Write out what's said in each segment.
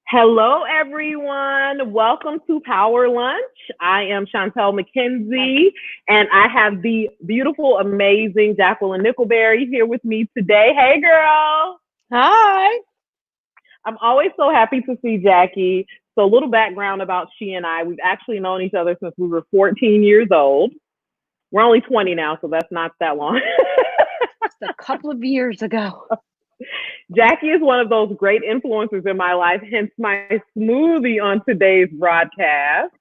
Hello, everyone. Welcome to Power Lunch. I am Chantel McKenzie, and I have the beautiful, amazing Jacqueline Nickelberry here with me today. Hey, girl. Hi. I'm always so happy to see Jackie. So, a little background about she and I. We've actually known each other since we were 14 years old. We're only 20 now, so that's not that long. Just a couple of years ago. Jackie is one of those great influencers in my life, hence my smoothie on today's broadcast.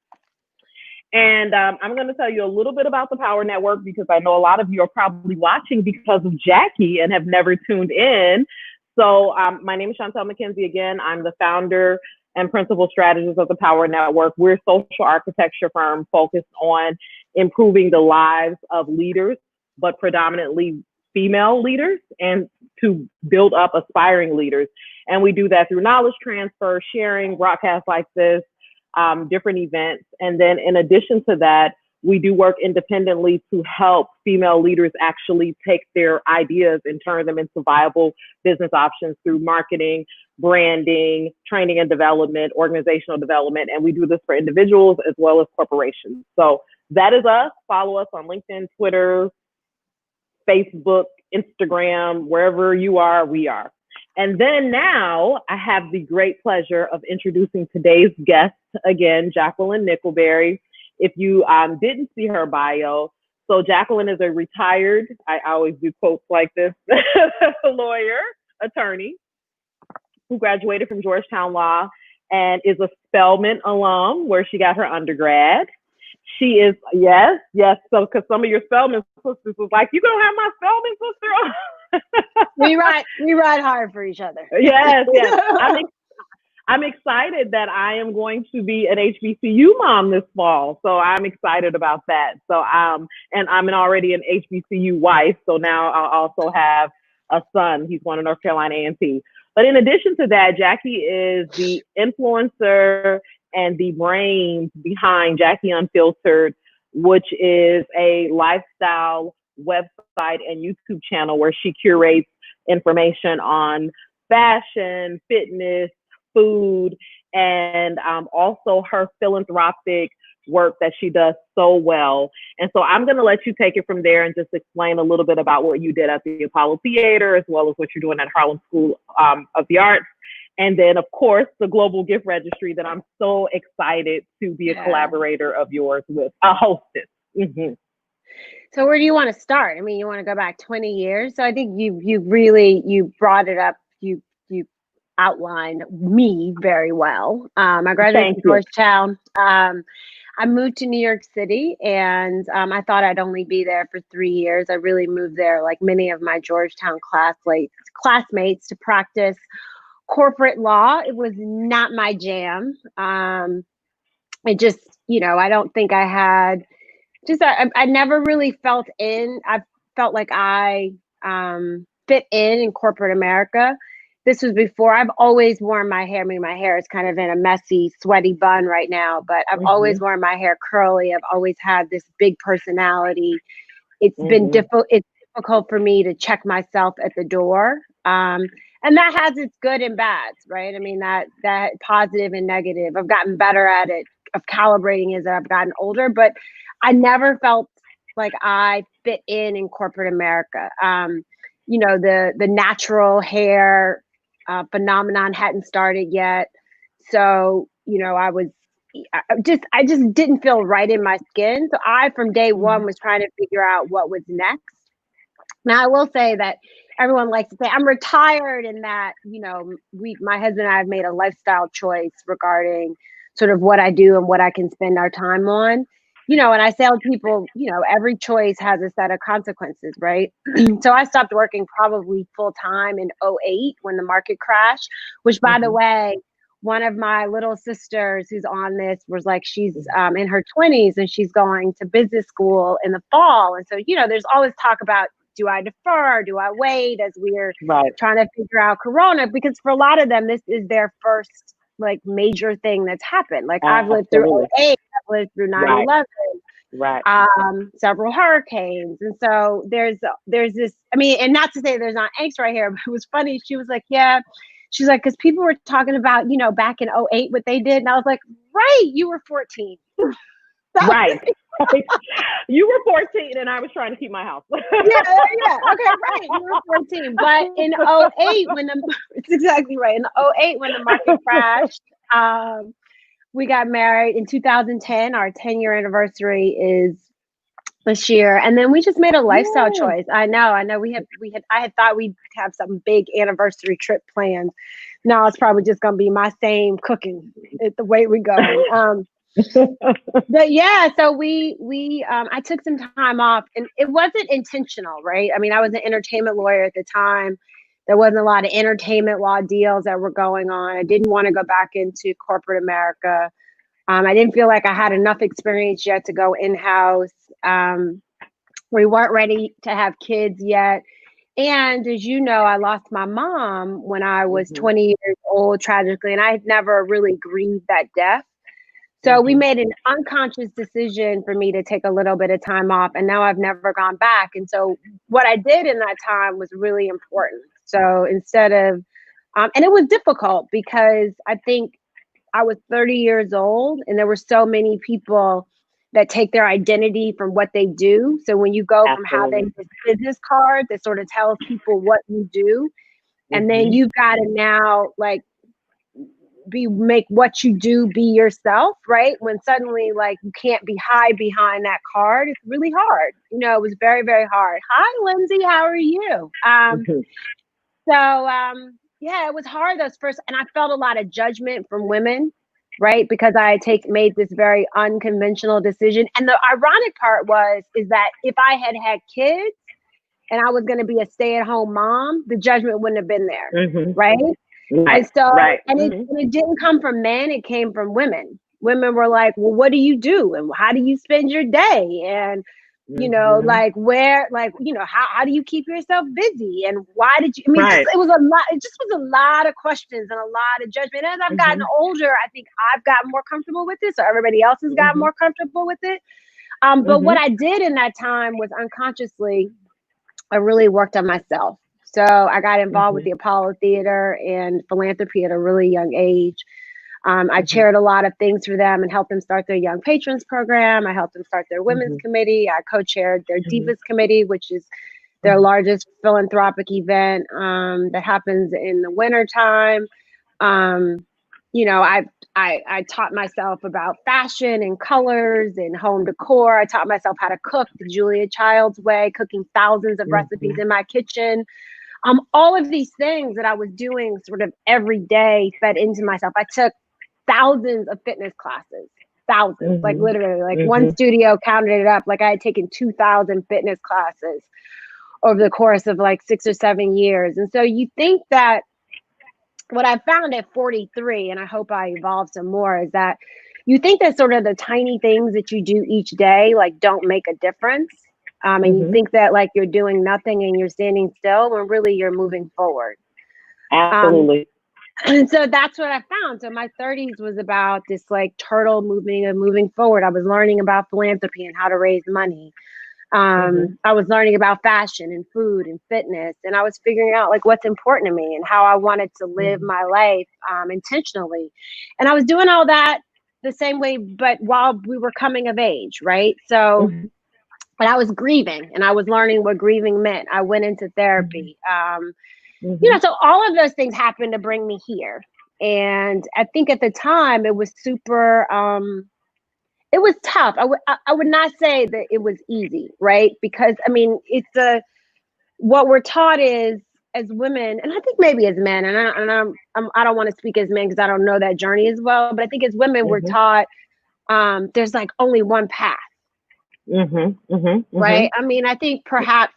And I'm going to tell you a little bit about the Power Network because I know a lot of you are probably watching because of Jackie and have never tuned in. So, my name is Chantel McKenzie again. I'm the founder and principal strategist of the Power Network. We're a social architecture firm focused on improving the lives of leaders, but predominantly female leaders, and to build up aspiring leaders. And we do that through knowledge transfer, sharing, broadcasts like this, different events. And then in addition to that, we do work independently to help female leaders actually take their ideas and turn them into viable business options through marketing, branding, training and development, organizational development. And we do this for individuals as well as corporations. So that is us. Follow us on LinkedIn, Twitter, Facebook, Instagram, wherever you are, we are. And then now I have the great pleasure of introducing today's guest again, Jacqueline Nickelberry. If you didn't see her bio, so Jacqueline is a retired, I always do quotes like this, lawyer, attorney, who graduated from Georgetown Law and is a Spelman alum where she got her undergrad. She is, yes. So, because some of your Spelman sisters was like, you don't have my Spelman sister on. We ride hard for each other. Yes. I'm excited that I am going to be an HBCU mom this fall. So I'm excited about that. So and I'm already an HBCU wife. So now I'll also have a son. He's going to North Carolina A&T. But in addition to that, Jackie is the influencer and the brains behind Jackie Unfiltered, which is a lifestyle website and YouTube channel where she curates information on fashion, fitness, food, and also her philanthropic work that she does so well. And so I'm going to let you take it from there and just explain a little bit about what you did at the Apollo Theater, as well as what you're doing at Harlem School of the Arts. And then, of course, the Global Gift Registry that I'm so excited to be a collaborator of yours with, a hostess. Mm-hmm. So where do you want to start? I mean, you want to go back 20 years. So I think you brought it up. You outlined me very well. I graduated from Georgetown. I moved to New York City, and I thought I'd only be there for 3 years. I really moved there, like many of my Georgetown classmates, to practice corporate law. It was not my jam. It just, I don't think I had, I never really felt in. I felt like I fit in corporate America. This was before. I've always worn my hair. I mean, my hair is kind of in a messy, sweaty bun right now, but I've always worn my hair curly. I've always had this big personality. It's been difficult. It's difficult for me to check myself at the door. And that has its good and bads, right? I mean, that positive and negative. I've gotten better at it, of calibrating as I've gotten older, but I never felt like I fit in corporate America. The natural hair phenomenon hadn't started yet. So, I just didn't feel right in my skin. So I, from day one, was trying to figure out what was next. Now, I will say that everyone likes to say I'm retired, and that, my husband and I have made a lifestyle choice regarding sort of what I do and what I can spend our time on. And I tell people, every choice has a set of consequences, right? So I stopped working probably full time in 2008 when the market crashed, which, by the way, one of my little sisters who's on this was like, she's in her 20s and she's going to business school in the fall. And so, there's always talk about, do I defer? Do I wait, as we're trying to figure out Corona? Because for a lot of them, this is their first like major thing that's happened. Like I've lived through 2008, I've lived through 9/11, several hurricanes. And so there's this, I mean, and not to say there's not angst right here, but it was funny. She was like, yeah, she's like, because people were talking about, back in '08, what they did. And I was like, right, you were 14. Right. You were 14 and I was trying to keep my house. Yeah. Okay, right. You were 14. But in '08, it's exactly right. In '08, when the market crashed, we got married in 2010. Our 10-year anniversary is this year. And then we just made a lifestyle choice. I know. I had thought we'd have some big anniversary trip planned. Now it's probably just going to be my same cooking at the way we go. But yeah, so I took some time off, and it wasn't intentional, right? I mean, I was an entertainment lawyer at the time. There wasn't a lot of entertainment law deals that were going on. I didn't want to go back into corporate America. I didn't feel like I had enough experience yet to go in-house. We weren't ready to have kids yet. And as you know, I lost my mom when I was 20 years old, tragically, and I had never really grieved that death. So we made an unconscious decision for me to take a little bit of time off, and now I've never gone back. And so what I did in that time was really important. So instead of, and it was difficult because I think I was 30 years old and there were so many people that take their identity from what they do. So when you go from having this business card that sort of tells people what you do, and then you've got to now like make what you do be yourself, right? When suddenly like you can't be hide behind that card, it's really hard. It was very, very hard. Hi, Lindsay, how are you? Yeah, it was hard those first, and I felt a lot of judgment from women, right? Because I had made this very unconventional decision. And the ironic part is that if I had had kids and I was going to be a stay-at-home mom, the judgment wouldn't have been there, right? And so, it didn't come from men, it came from women. Women were like, well, what do you do? And how do you spend your day? And, like where, like, how do you keep yourself busy? And why did you, it was a lot of questions and a lot of judgment. As I've gotten older, I think I've gotten more comfortable with it. So everybody else has gotten more comfortable with it. But what I did in that time was unconsciously, I really worked on myself. So I got involved with the Apollo Theater and philanthropy at a really young age. I chaired a lot of things for them and helped them start their Young Patrons program. I helped them start their Women's Committee. I co-chaired their Divas Committee, which is their largest philanthropic event that happens in the wintertime. I taught myself about fashion and colors and home decor. I taught myself how to cook the Julia Child's way, cooking thousands of recipes in my kitchen. All of these things that I was doing sort of every day fed into myself. I took thousands of fitness classes, thousands, like literally, like one studio counted it up. Like I had taken 2,000 fitness classes over the course of like 6 or 7 years. And so you think that what I found at 43, and I hope I evolve some more, is that you think that sort of the tiny things that you do each day, like don't make a difference. And you think that like you're doing nothing and you're standing still when really you're moving forward. Absolutely. And so that's what I found. So my 30s was about this like turtle moving and moving forward. I was learning about philanthropy and how to raise money. I was learning about fashion and food and fitness. And I was figuring out like what's important to me and how I wanted to live my life intentionally. And I was doing all that the same way, but while we were coming of age, right? So but I was grieving and I was learning what grieving meant. I went into therapy. So all of those things happened to bring me here. And I think at the time it was super, it was tough. I would not say that it was easy, right? Because I mean, what we're taught is as women, and I think maybe as men, and I don't want to speak as men because I don't know that journey as well, but I think as women we're taught there's like only one path. Right? I mean, I think perhaps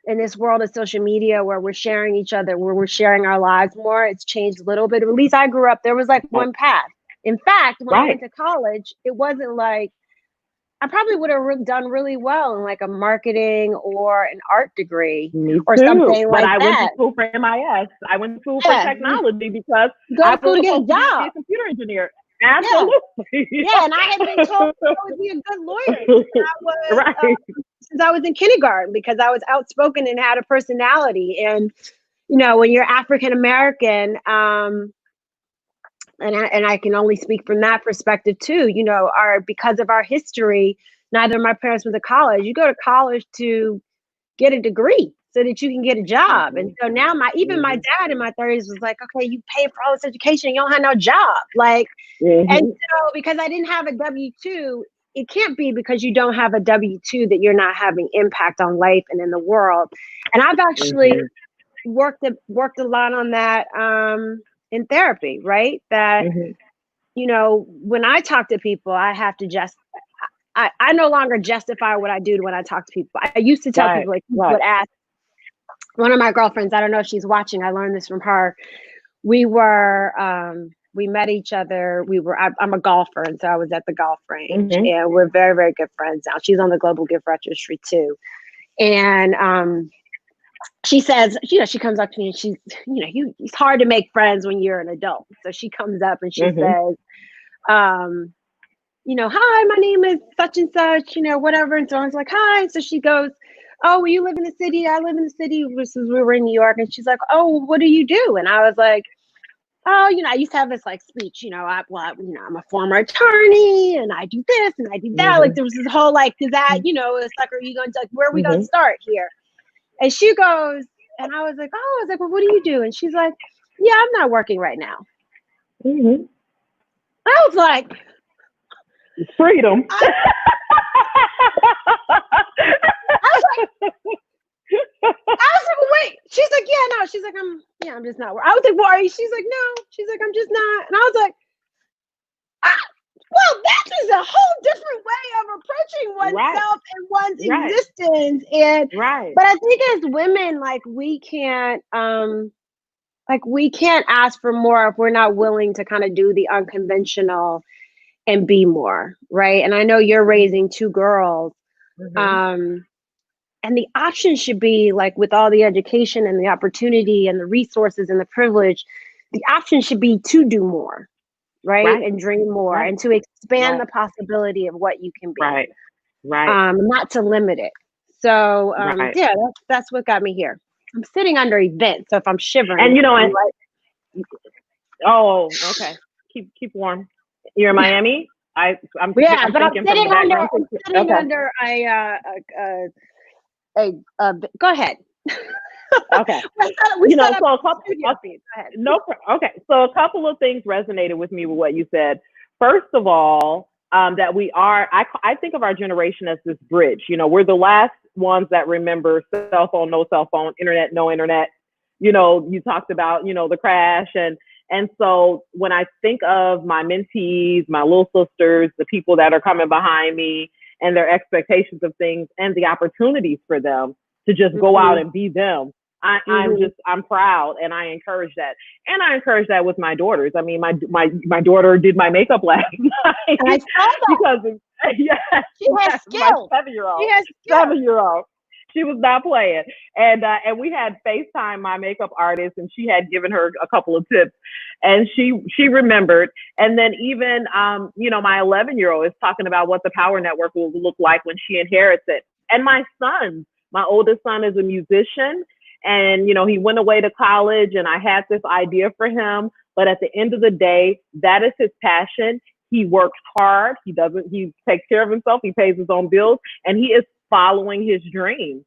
in this world of social media where we're sharing each other, where we're sharing our lives more, it's changed a little bit. At least I grew up, there was like one path. In fact, when I went to college, it wasn't like, I probably would have done really well in like a marketing or an art degree or something like that. But I went to school for MIS. I went to school for technology because I was supposed to be a computer engineer. Absolutely. Yeah, and I had been told I would be a good lawyer since I was in kindergarten because I was outspoken and had a personality. And when you're African American, and I can only speak from that perspective too, because of our history, neither of my parents went to college. You go to college to get a degree so that you can get a job. And so now my dad in my 30s was like, okay, you pay for all this education, you don't have no job. Like, and so because I didn't have a W-2, it can't be because you don't have a W-2 that you're not having impact on life and in the world. And I've actually worked a lot on that in therapy, right? That, when I talk to people, I have to I no longer justify what I do when I talk to people. I used to tell people, like, would ask one of my girlfriends, I don't know if she's watching, I learned this from her. We met each other. I'm a golfer, and so I was at the golf range, and we're very, very good friends now. She's on the Global Gift Registry too. And she says, she comes up to me and she's, it's hard to make friends when you're an adult. So she comes up and she says, hi, my name is such and such, whatever. And so I was like, hi. So she goes, oh, well, you live in the city. I live in the city. We were in New York. And she's like, oh, what do you do? And I was like, oh, I used to have this like speech, I'm a former attorney and I do this and I do that. Like there was this whole like, cause that, it's like, are you going to, like, where are we going to start here? And she goes, and I was like, well, what do you do? And she's like, yeah, I'm not working right now. I was like, freedom. I was like, well, wait. She's like, yeah, no. She's like, I'm just not working. I was like, why? She's like, no. She's like, I'm just not. And I was like, well, that is a whole different way of approaching oneself and one's existence. And but I think as women, like we can't ask for more if we're not willing to kind of do the unconventional and be more, right? And I know you're raising two girls. And the option should be like with all the education and the opportunity and the resources and the privilege, the option should be to do more. Right. And dream more and to expand the possibility of what you can be. Not to limit it. So yeah, that's what got me here. I'm sitting under events, so if I'm shivering. And okay. Keep warm. You're in Miami? I'm but I'm sitting under a go ahead. Okay. So a couple of things resonated with me with what you said. First of all, that we are, I think of our generation as this bridge. We're the last ones that remember cell phone, no cell phone, internet, no internet. You talked about, the crash. And so when I think of my mentees, my little sisters, the people that are coming behind me and their expectations of things and the opportunities for them to just go out and be them. I'm proud and I encourage that. And I encourage that with my daughters. I mean, my daughter did my makeup last night. I saw that. Because she has skill. My 7-year-old. She was not playing. And we had FaceTime my makeup artist and she had given her a couple of tips and she remembered. And then even, my 11-year-old is talking about what the PowHER Network will look like when she inherits it. And my oldest son is a musician. And, he went away to college and I had this idea for him. But at the end of the day, that is his passion. He works hard. He takes care of himself. He pays his own bills and he is following his dream.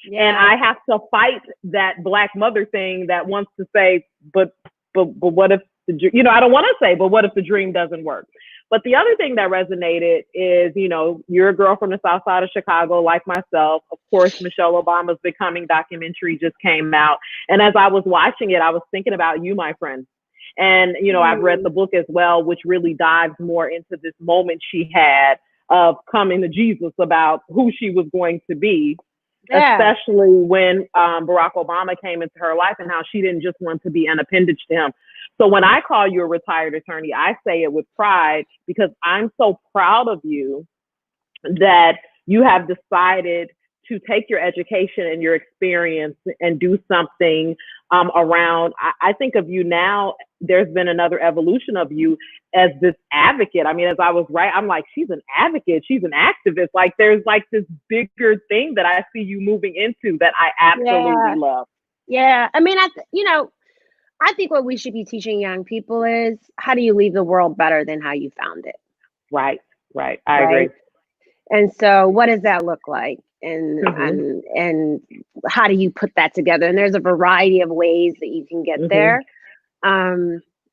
Yeah. And I have to fight that Black mother thing that wants to say, but what if, I don't want to say, but what if the dream doesn't work? But the other thing that resonated is, you're a girl from the South Side of Chicago, like myself. Of course, Michelle Obama's Becoming documentary just came out. And as I was watching it, I was thinking about you, my friend. And, I've read the book as well, which really dives more into this moment she had of coming to Jesus about who she was going to be, especially when Barack Obama came into her life and how she didn't just want to be an appendage to him. So when I call you a retired attorney, I say it with pride because I'm so proud of you that you have decided to take your education and your experience and do something around. I think of you now, there's been another evolution of you as this advocate. I mean, as I was I'm like, she's an advocate, she's an activist. Like there's like this bigger thing that I see you moving into that I absolutely love. Yeah. I mean, I think what we should be teaching young people is how do you leave the world better than how you found it? Right. Right. I Right. agree. And so what does that look like? And Mhm. and how do you put that together? And there's a variety of ways that you can get Mhm. there.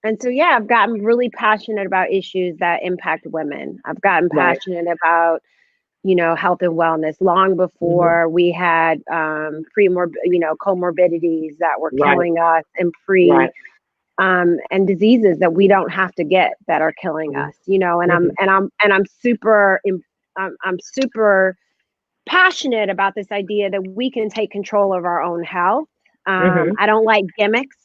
And so yeah, I've gotten really passionate about issues that impact women. I've gotten Right. passionate about, health and wellness long Mhm. before we had comorbidities that were Right. killing us, and Right. and diseases that we don't have to get that are killing Mhm. us. And I'm Mhm. and I'm and I'm I'm super passionate about this idea that we can take control of our own health. Mhm. I don't like gimmicks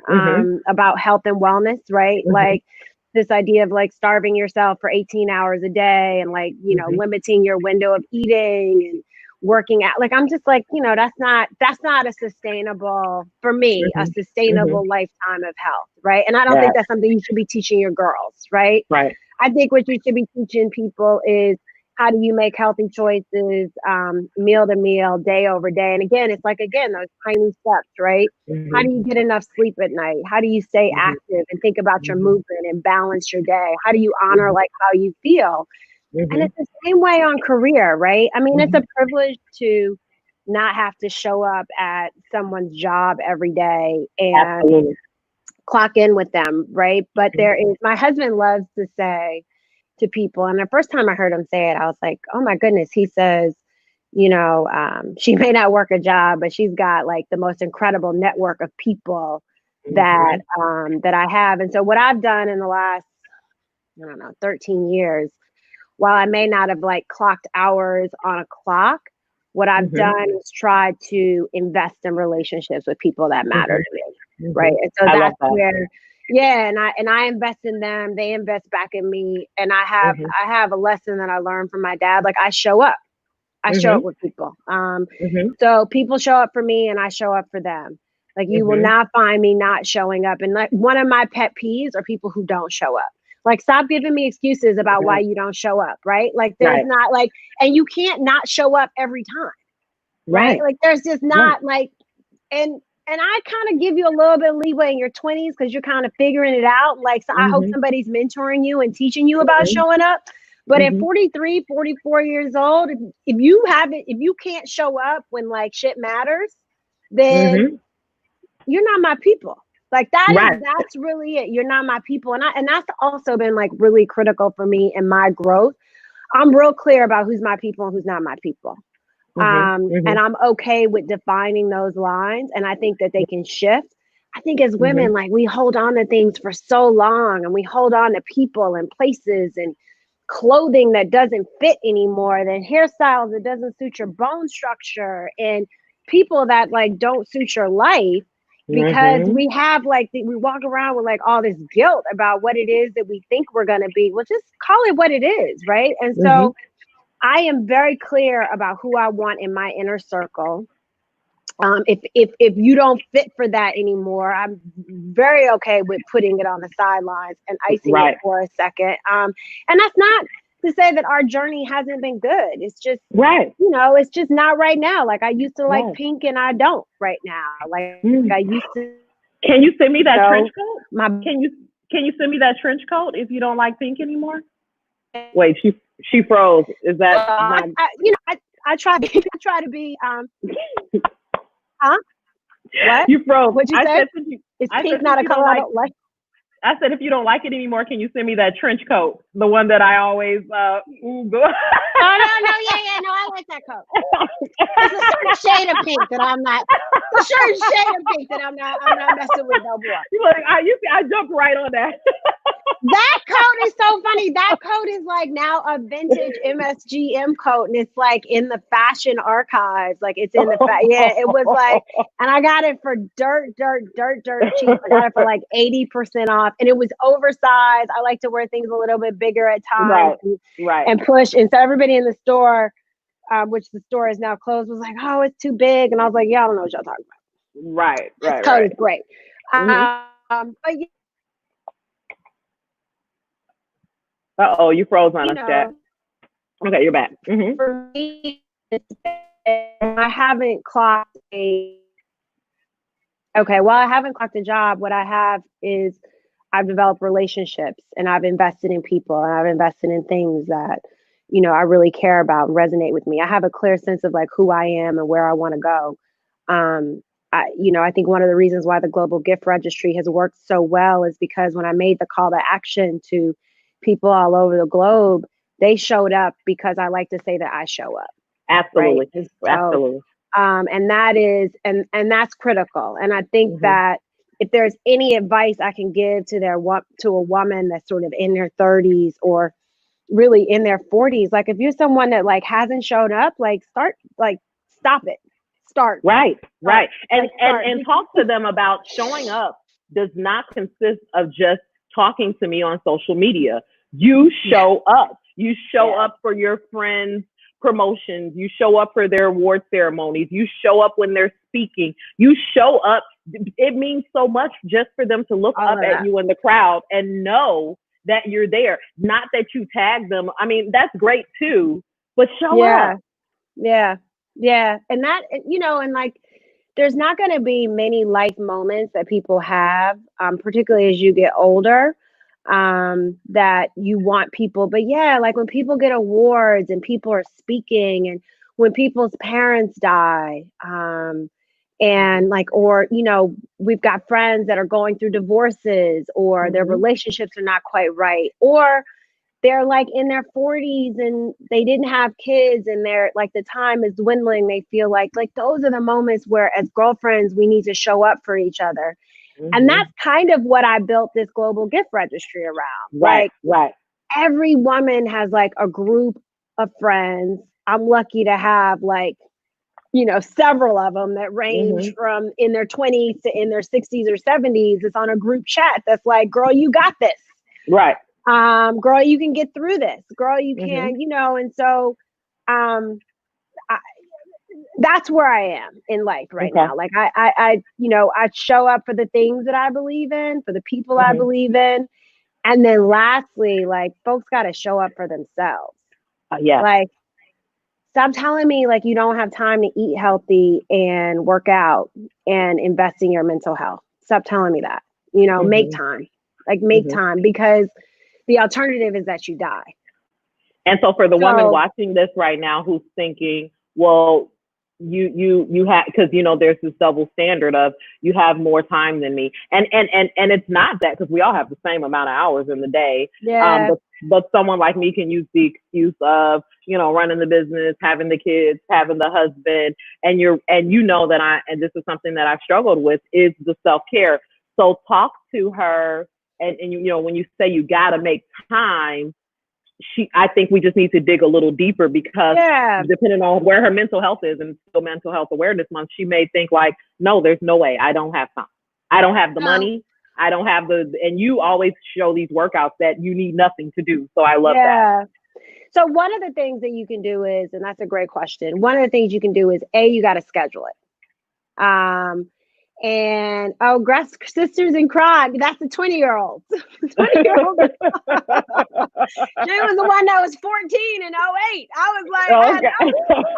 Mhm. about health and wellness, right? Mhm. Like this idea of like starving yourself for 18 hours a day and like, Mhm. limiting your window of eating and working out. Like I'm just like, that's not a sustainable, for me, a Mhm. Mhm. sustainable lifetime of health, right? And I don't Yeah. think that's something you should be teaching your girls, right? Right. I think what you should be teaching people is how do you make healthy choices, meal to meal, day over day. And again, it's like, again, those tiny steps, right? How do Mhm. you get enough sleep at night? How do you stay Mhm. active and think about your Mhm. movement and balance your day? How do you honor Mhm. like how you feel? And Mhm. it's the same way on career, right? I mean, it's a Mhm. privilege to not have to show up at someone's job every day and Absolutely. clock in with them, right? But Mhm. there is, my husband loves to say to people, and the first time I heard him say it, I was like, oh my goodness. He says, she may not work a job, but she's got like the most incredible network of people that Mhm. that I have. And so what I've done in the last, I don't know, 13 years, while I may not have like clocked hours on a clock, what I've Mhm. done is try to invest in relationships with people that matter Mhm. to me. Right. Mhm. And so I love that's that. where, yeah, and I invest in them, they invest back in me. And I have Mhm. I have a lesson that I learned from my dad. Like I show up. I show up Mhm. with people. Mhm. So people show up for me and I show up for them. Like you will Mhm. not find me not showing up. And like one of my pet peeves are people who don't show up. Like stop giving me excuses about why Right. you don't show up, right? Like there's Right. not like, and you can't not show up every time, right? Right. Like there's just Right. not like, and I kind of give you a little bit of leeway in your 20s because you're kind of figuring it out. Like, so I hope Mhm. somebody's mentoring you and teaching you about Mhm. showing up. But at Mhm. 43, 44 years old, if you can't show up when like shit matters, then Mhm. you're not my people. Like Right. that's really it. You're not my people. And that's also been like really critical for me in my growth. I'm real clear about who's my people and who's not my people. Mhm. And Mhm. I'm okay with defining those lines. And I think that they can shift. I think as Mhm. women, like we hold on to things for so long and we hold on to people and places and clothing that doesn't fit anymore, then hairstyles that doesn't suit your bone structure and people that like don't suit your life because Mhm. we have like we walk around with like all this guilt about what it is that we think we're going to be. Well, just call it what it is, right? And Mhm. so I am very clear about who I want in my inner circle. If you don't fit for that anymore, I'm very okay with putting it on the sidelines and icing it Right. for a second. And that's not to say that our journey hasn't been good. It's just, Right. it's just not right now. Like I used to like Right. pink and I don't right now. Like Mm. I used to, Can you send me that trench know, coat? my Can you can you send me that trench coat if you don't like pink anymore? Wait, she froze. Is that my I try I try to be huh? What? you froze. What'd you I say? said since you Is I said pink since not a you don't color I like don't like? I said if you don't like it anymore, can you send me that trench coat? The one that I always go. Oh no, yeah, no, I like that coat. It's a certain shade of pink that I'm not. It's a certain shade of pink that I'm not messing with no more. You like you see I jumped right on that. That coat is so funny. That coat is like now a vintage MSGM coat, and it's like in the fashion archives. Like it's in the yeah. It was like, and I got it for dirt cheap. I got it for like 80% off, and it was oversized. I like to wear things a little bit bigger at times, Right. Right. and push. And so everybody in the store, which the store is now closed, was like, "Oh, it's too big," and I was like, "Yeah, I don't know what y'all talking Right. about. This Right. coat Right. is great." Mm-hmm. But Uh-oh, you froze on you us, Jack. know, Okay, you're back. Mm-hmm. for me, I haven't clocked a Okay, well, I haven't clocked a job. What I have is I've developed relationships and I've invested in people and I've invested in things that, I really care about and resonate with me. I have a clear sense of like who I am and where I want to go. Um, I think one of the reasons why the Global Gift Registry has worked so well is because when I made the call to action to people all over the globe, they showed up because I like to say that I show up. Absolutely. Right. Absolutely. And that is, and that's critical. And I think that if there's any advice I can give to a woman that's sort of in their 30s or really in their 40s, like if you're someone that like hasn't shown up, like start, like stop it, start. Right. And start. talk to them about showing up does not consist of just talking to me on social media. You show up. You show up for your friends' promotions. You show up for their award ceremonies. You show up when they're speaking. You show up. It means so much just for them to look up at you in the crowd and know that you're there. Not that you tag them. I mean, that's great too, but show up. Yeah. And that, and like, there's not going to be many life moments that people have, particularly as you get older, that you want people. But yeah, like when people get awards and people are speaking and when people's parents die, and like, or, we've got friends that are going through divorces or their relationships are not quite right, or they're like in their 40s and they didn't have kids and they're like the time is dwindling. They feel like those are the moments where as girlfriends, we need to show up for each other. And that's kind of what I built this Global Gift Registry around. Right. Every woman has like a group of friends. I'm lucky to have like, several of them that range from in their 20s to in their 60s or 70s. It's on a group chat that's like, girl, you got this. Right. Girl, you can get through this. Girl, you can, and so that's where I am in life right now. Like I show up for the things that I believe in, for the people I believe in. And then lastly, like folks got to show up for themselves. Like, stop telling me like you don't have time to eat healthy and work out and invest in your mental health. Stop telling me that, make time, make time, because the alternative is that you die. And so for the woman watching this right now who's thinking, well, you have, because there's this double standard of you have more time than me, and it's not that, because we all have the same amount of hours in the day. But someone like me can use the excuse of running the business, having the kids, having the husband, and that and this is something that I've struggled with, is the self-care. So talk to her, and when you say you got to make time, I think we just need to dig a little deeper, because depending on where her mental health is, and still Mental Health Awareness Month, she may think like, no, there's no way. I don't have time. I don't have the money. I don't have and you always show these workouts that you need nothing to do. So I love that. So one of the things that you can do is, and that's a great question. One of the things you can do is you got to schedule it. And Sisters in Crime, that's the 20-year-olds. 20-year-old. She was the one that was 14 in 08. I was like,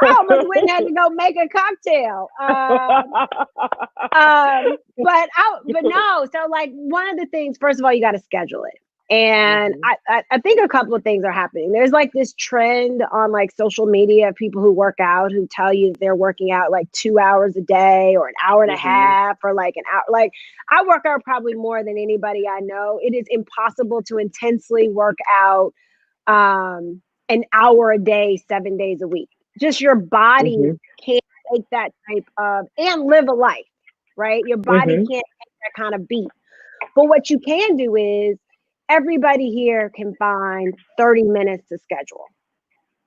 I almost went and had to go make a cocktail. But no. So like one of the things, first of all, you got to schedule it. And I think a couple of things are happening. There's like this trend on like social media of people who work out who tell you they're working out like 2 hours a day or an hour and a half or like an hour. Like I work out probably more than anybody I know. It is impossible to intensely work out an hour a day, 7 days a week. Just your body can't take that type of, and live a life, right? Your body can't take that kind of beat. But what you can do is, everybody here can find 30 minutes to schedule.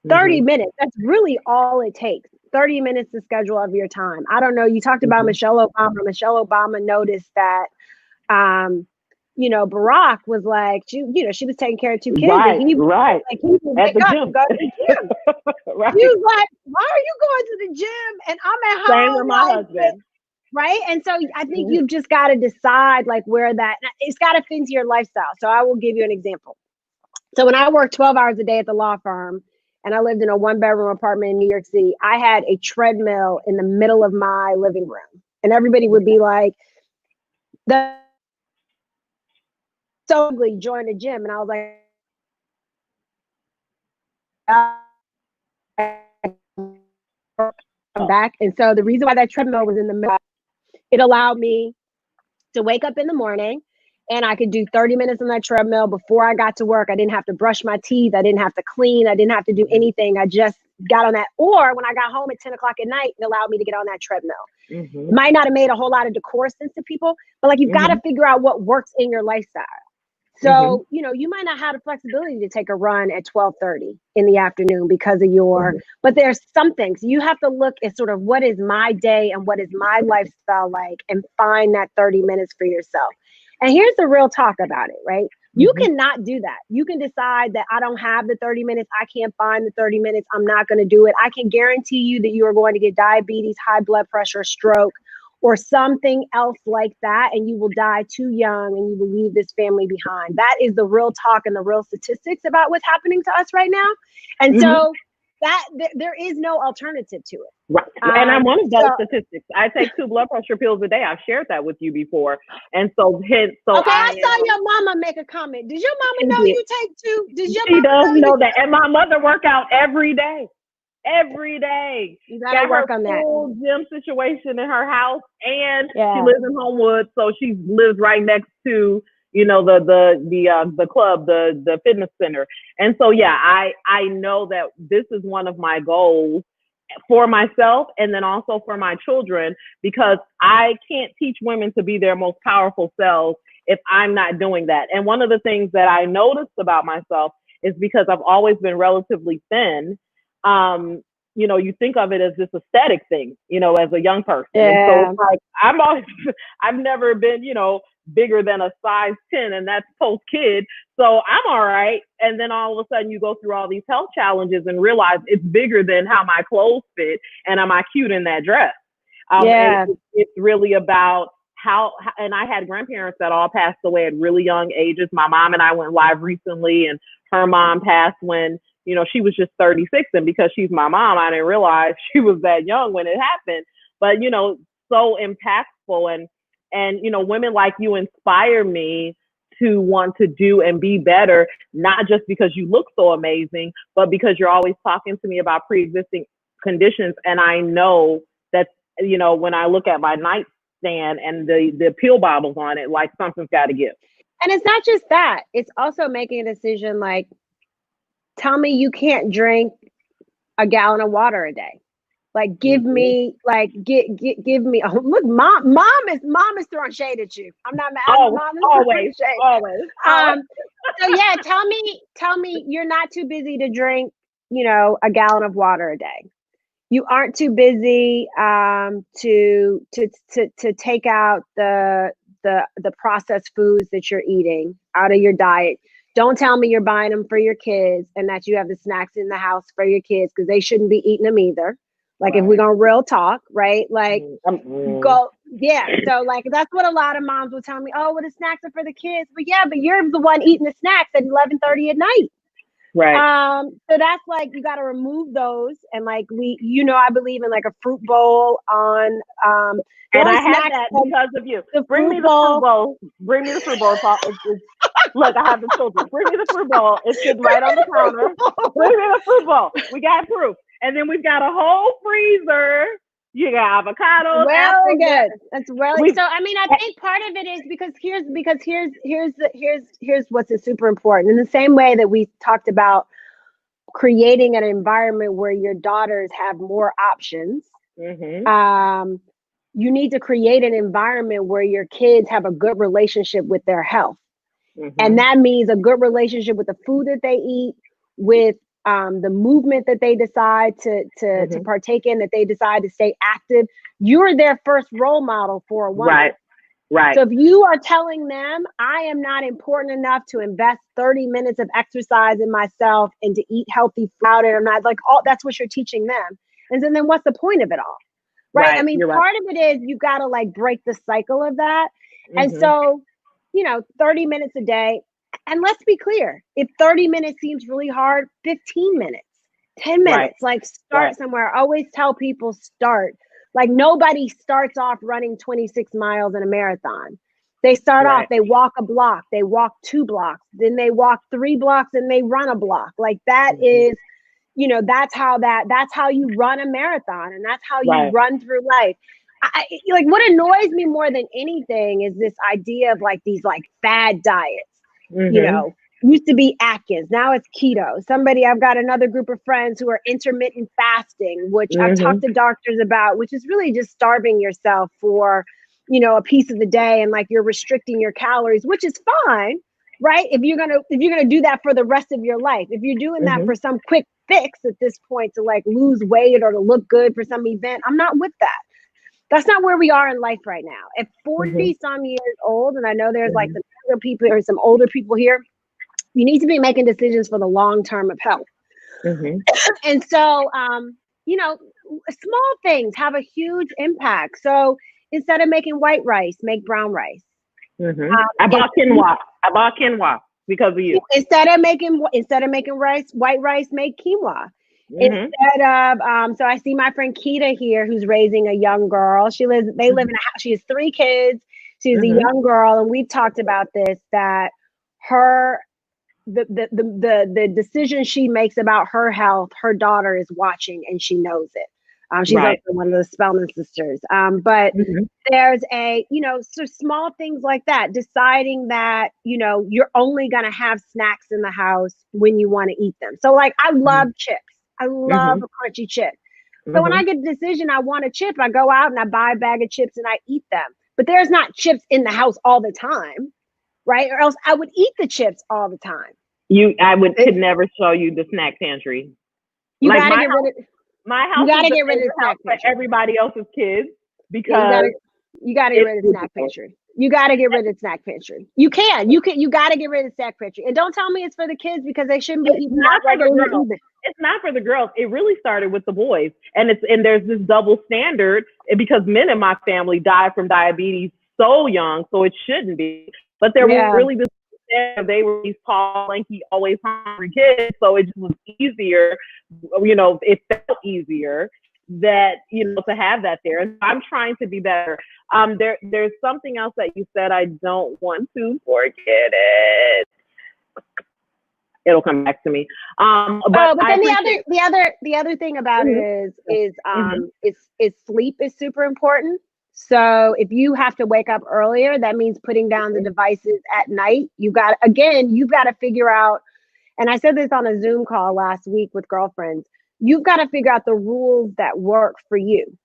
30 minutes. That's really all it takes. 30 minutes to schedule of your time. I don't know. You talked about Michelle Obama. Michelle Obama noticed that, Barack was like, she was taking care of 2 kids. Right. And he Like, he would wake up and go to the gym. Right. He was like, why are you going to the gym? And I'm at home. Same with my husband. Right. And so I think you've just got to decide like where it's got to fit into your lifestyle. So I will give you an example. So when I worked 12 hours a day at the law firm and I lived in a 1-bedroom apartment in New York City, I had a treadmill in the middle of my living room. And everybody would be like, the so ugly joined the gym, and I was like, I'm back. And so the reason why that treadmill was in the middle, it allowed me to wake up in the morning and I could do 30 minutes on that treadmill before I got to work. I didn't have to brush my teeth. I didn't have to clean. I didn't have to do anything. I just got on that. Or when I got home at 10 o'clock at night, it allowed me to get on that treadmill. It might not have made a whole lot of decor sense to people, but like, you've got to figure out what works in your lifestyle. So, you know, you might not have the flexibility to take a run at 12:30 in the afternoon because of your, but there's some things you have to look at sort of what is my day and what is my lifestyle like, and find that 30 minutes for yourself. And here's the real talk about it, right? You cannot do that. You can decide that I don't have the 30 minutes. I can't find the 30 minutes. I'm not going to do it. I can guarantee you that you are going to get diabetes, high blood pressure, stroke, or something else like that, and you will die too young and you will leave this family behind. That is the real talk and the real statistics about what's happening to us right now. And so that there is no alternative to it. Right. And I'm one of those statistics. I take 2 blood pressure pills a day. I've shared that with you before. And so hence, okay, I saw your mama make a comment. Does your mama know you take 2? She does know that. And my mother work out every day. Every day. You gotta work on that. Full gym situation in her house, and she lives in Homewood, so she lives right next to, you know, the club, the fitness center. And so I know that this is one of my goals for myself and then also for my children, because I can't teach women to be their most powerful selves if I'm not doing that. And one of the things that I noticed about myself is because I've always been relatively thin. You know, you think of it as this aesthetic thing, you know, as a young person. And so it's like, I've never been, you know, bigger than a size 10, and that's post-kid. So I'm all right. And then all of a sudden you go through all these health challenges and realize it's bigger than how my clothes fit and am I cute in that dress. It's really about how, and I had grandparents that all passed away at really young ages. My mom and I went live recently, and her mom passed when, you know, she was just 36. And because she's my mom, I didn't realize she was that young when it happened. But, you know, so impactful. And, you know, women like you inspire me to want to do and be better, not just because you look so amazing, but because you're always talking to me about pre-existing conditions. And I know that, you know, when I look at my nightstand and the pill bottles on it, like something's got to give. And it's not just that. It's also making a decision like, tell me you can't drink a gallon of water a day. Like, give me, like, give me. Oh, look, mom is throwing shade at you. I'm not mad. Mom is always. So yeah, tell me you're not too busy to drink, you know, a gallon of water a day. You aren't too busy to take out the processed foods that you're eating out of your diet. Don't tell me you're buying them for your kids and that you have the snacks in the house for your kids, because they shouldn't be eating them either. Like, if we're going to real talk, right? Like, go, So like, that's what a lot of moms will tell me. Oh, well, the snacks are for the kids. But but you're the one eating the snacks at 11:30 at night. Right. So that's like, you got to remove those. And like, I believe in like a fruit bowl on, and I had that because of you. Bring me the fruit bowl. Bring me the fruit bowl. Look, I have the children. Bring me the fruit bowl. It's sitting right on the counter. Bring me the fruit bowl. We got proof. And then we've got a whole freezer. You got avocados. Really good. That's really so. I mean, I think part of it is because here's what's super important. In the same way that we talked about creating an environment where your daughters have more options, you need to create an environment where your kids have a good relationship with their health. And that means a good relationship with the food that they eat, with the movement that they decide to partake in, that they decide to stay active. You're their first role model for a woman. Right. So if you are telling them, I am not important enough to invest 30 minutes of exercise in myself and to eat healthy food, and I'm not like, that's what you're teaching them. And so then what's the point of it all? Right. I mean, part of it is you got to like break the cycle of that. And so, 30 minutes a day. And let's be clear, if 30 minutes seems really hard, 15 minutes, 10 minutes, like start somewhere. I always tell people start. Like, nobody starts off running 26 miles in a marathon. They start off, they walk a block, they walk 2 blocks, then they walk 3 blocks and they run a block. Like that is, you know, that's how you run a marathon, and that's how you run through life. Like what annoys me more than anything is this idea of like these like fad diets, you know, used to be Atkins. Now it's keto. I've got another group of friends who are intermittent fasting, which I've talked to doctors about, which is really just starving yourself for, you know, a piece of the day, and like you're restricting your calories, which is fine, right? If you're gonna do that for the rest of your life. If you're doing that for some quick fix at this point to like lose weight or to look good for some event, I'm not with that. That's not where we are in life right now. At 40 some years old, and I know there's like some younger people or some older people here, you need to be making decisions for the long term of health. And so, you know, small things have a huge impact. So instead of making white rice, make brown rice. I bought quinoa because of you. Instead of making white rice, make quinoa. Instead of so I see my friend Keita here, who's raising a young girl. They live in a house. She has 3 kids. She's a young girl, and we've talked about this, that the decision she makes about her health, her daughter is watching and she knows it. She's also one of the Spellman sisters. But there's you know, so small things like that, deciding that, you know, you're only going to have snacks in the house when you want to eat them. So like, I love chips. I love a crunchy chip. So when I get a decision, I want a chip, I go out and I buy a bag of chips and I eat them. But there's not chips in the house all the time, right? Or else I would eat the chips all the time. Could never show you the snack pantry. You like gotta get rid of my house. You gotta get rid of the snack pantry for everybody else's kids, because you gotta get rid of the snack pantry. You gotta get rid of the snack pantry. You gotta get rid of the snack pantry. And don't tell me it's for the kids, because they shouldn't be eating that regular either. It's not for the girls. It really started with the boys, and there's this double standard because men in my family died from diabetes so young, so it shouldn't be. But there was really this. They were these tall, lanky, always hungry kids, so it just was easier. You know, it felt easier that, you know, to have that there. And I'm trying to be better. There's something else that you said. I don't want to forget it. It'll come back to me. But then the other thing about it is sleep is super important. So if you have to wake up earlier, that means putting down the devices at night. You've got to figure out, and I said this on a Zoom call last week with girlfriends, you've got to figure out the rules that work for you,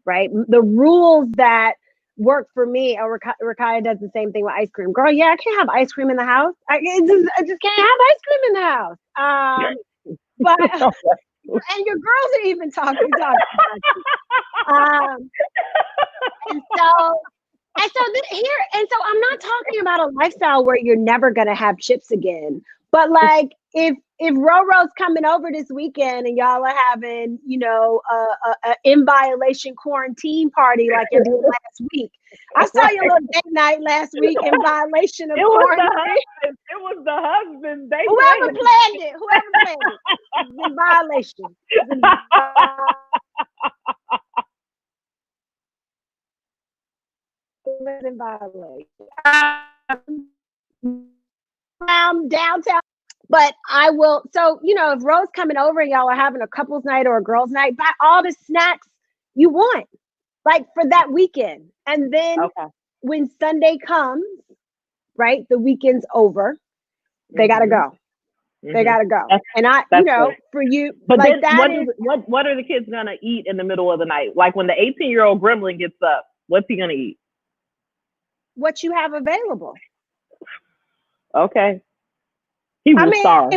right? The rules that work for me, or Rakaya does the same thing with ice cream. Girl, I can't have ice cream in the house. I just can't have ice cream in the house. But and your girls are even talking about it. And so I'm not talking about a lifestyle where you're never gonna have chips again. But like if Roro's coming over this weekend and y'all are having, you know, a in violation quarantine party like you did last week. I saw your little date night last week in violation of quarantine. It was the husband. Whoever planned it was in violation. In violation. Downtown. But I will, so, you know, if Ro's coming over and y'all are having a couple's night or a girls' night, buy all the snacks you want, like for that weekend. And then when Sunday comes, right, the weekend's over, they got to go. They got to go. And you know, for you, but like what are the kids going to eat in the middle of the night? Like when the 18-year-old gremlin gets up, what's he going to eat? What you have available. Okay. He will starve.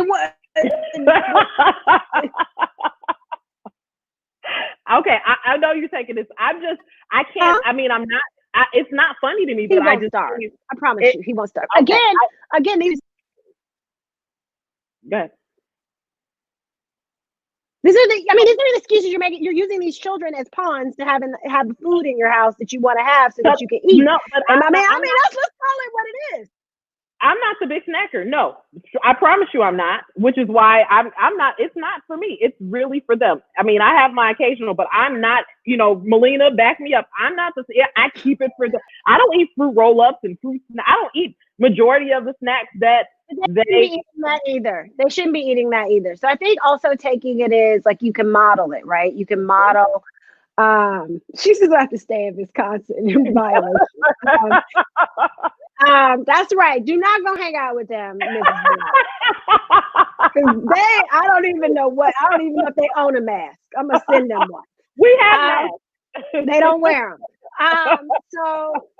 Okay, I know you're taking this. I can't. I mean, I'm not. It's not funny to me, but I just starve. I promise you, he won't starve. Okay, again, these. Go ahead. These are the excuses you're making. You're using these children as pawns to have food in your house that you want to have so that you can eat. No, but let's call it what it is. I'm not the big snacker. No, I promise you I'm not, which is why I'm not, it's not for me. It's really for them. I mean, I have my occasional, but I'm not, Melina, back me up. I'm not I keep it for I don't eat fruit roll-ups and fruit. I don't eat majority of the snacks that they shouldn't be eating that either. They shouldn't be eating that either. So I think also taking it is like, you can model it, right? You can model. She's just have to stay in Wisconsin in violation. That's right. Do not go hang out with them, Mrs. Because I don't even know if they own a mask. I'm gonna send them one. We have masks. They don't wear them.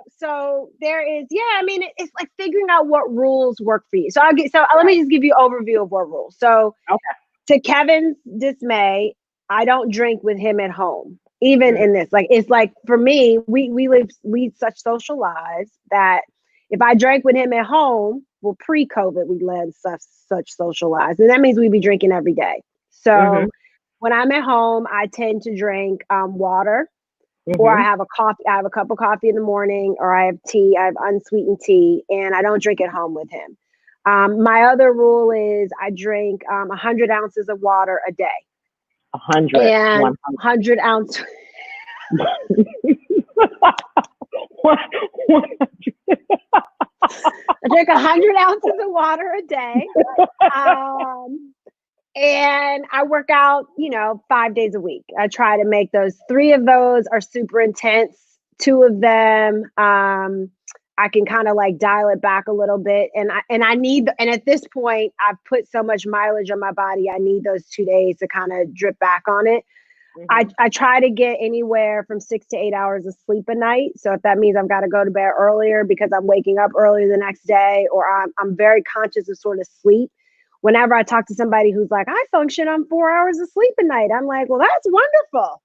So there is, I mean, it's like figuring out what rules work for you. So let me just give you an overview of what rules. So to Kevin's dismay, I don't drink with him at home. Even in this, like, it's like, for me, we lead such social lives that if I drank with him at home, well, pre-COVID, we led such social lives. And that means we'd be drinking every day. So when I'm at home, I tend to drink water, or I have a coffee. I have a cup of coffee in the morning, or I have tea. I have unsweetened tea, and I don't drink at home with him. My other rule is I drink 100 ounces of water a day. 100 and 100 ounce. I drink 100 ounces of water a day, and I work out 5 days a week. I try to make those. 3 of those are super intense. 2 of them I can kind of like dial it back a little bit, and I need, and at this point I've put so much mileage on my body, I need those 2 days to kind of drip back on it. I try to get anywhere from 6 to 8 hours of sleep a night. So if that means I've got to go to bed earlier because I'm waking up earlier the next day, or I'm very conscious of sort of sleep. Whenever I talk to somebody who's like, I function on 4 hours of sleep a night, I'm like, well, that's wonderful.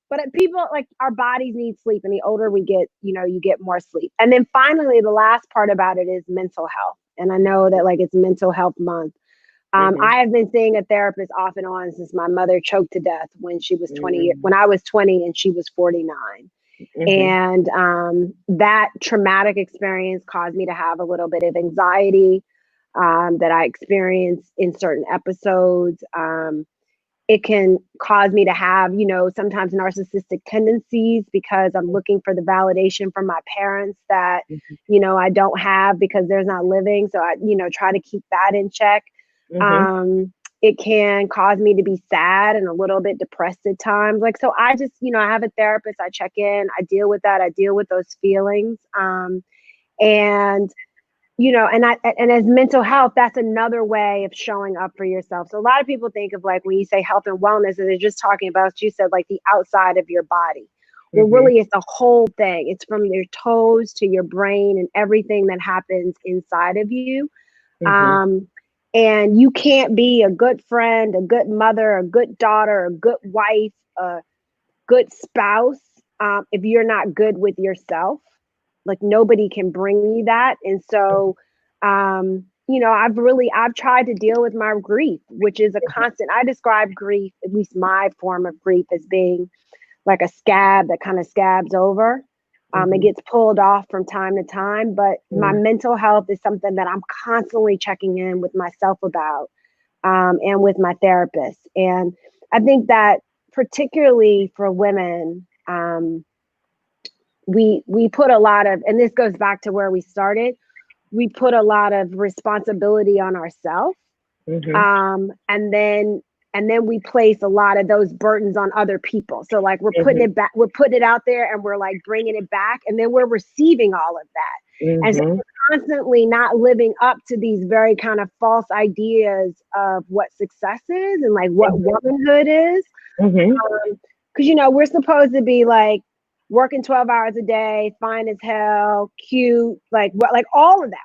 But people, like, our bodies need sleep, and the older we get, you get more sleep. And then finally, the last part about it is mental health. And I know that, like, it's Mental Health Month. I have been seeing a therapist off and on since my mother choked to death when she was 20, when I was 20 and she was 49. And that traumatic experience caused me to have a little bit of anxiety that I experience in certain episodes. It can cause me to have, sometimes narcissistic tendencies because I'm looking for the validation from my parents that, I don't have because there's not living. So I, try to keep that in check. It can cause me to be sad and a little bit depressed at times. Like, so I just, I have a therapist, I check in, I deal with that. I deal with those feelings. And as mental health, that's another way of showing up for yourself. So a lot of people think of, like, when you say health and wellness, and they're just talking about, you said, like, the outside of your body. Well, really, it's the whole thing. It's from your toes to your brain and everything that happens inside of you. And you can't be a good friend, a good mother, a good daughter, a good wife, a good spouse if you're not good with yourself. Like, nobody can bring you that. And so, I've tried to deal with my grief, which is a constant. I describe grief, at least my form of grief, as being like a scab that kind of scabs over. It gets pulled off from time to time, but my mental health is something that I'm constantly checking in with myself about, and with my therapist. And I think that particularly for women, we put a lot of, and this goes back to where we started, we put a lot of responsibility on ourselves. And then we place a lot of those burdens on other people. So, like, we're putting it back, we're putting it out there, and we're like bringing it back, and then we're receiving all of that. And so we're constantly not living up to these very kind of false ideas of what success is and like what womanhood is. Because, we're supposed to be like working 12 hours a day, fine as hell, cute, like all of that.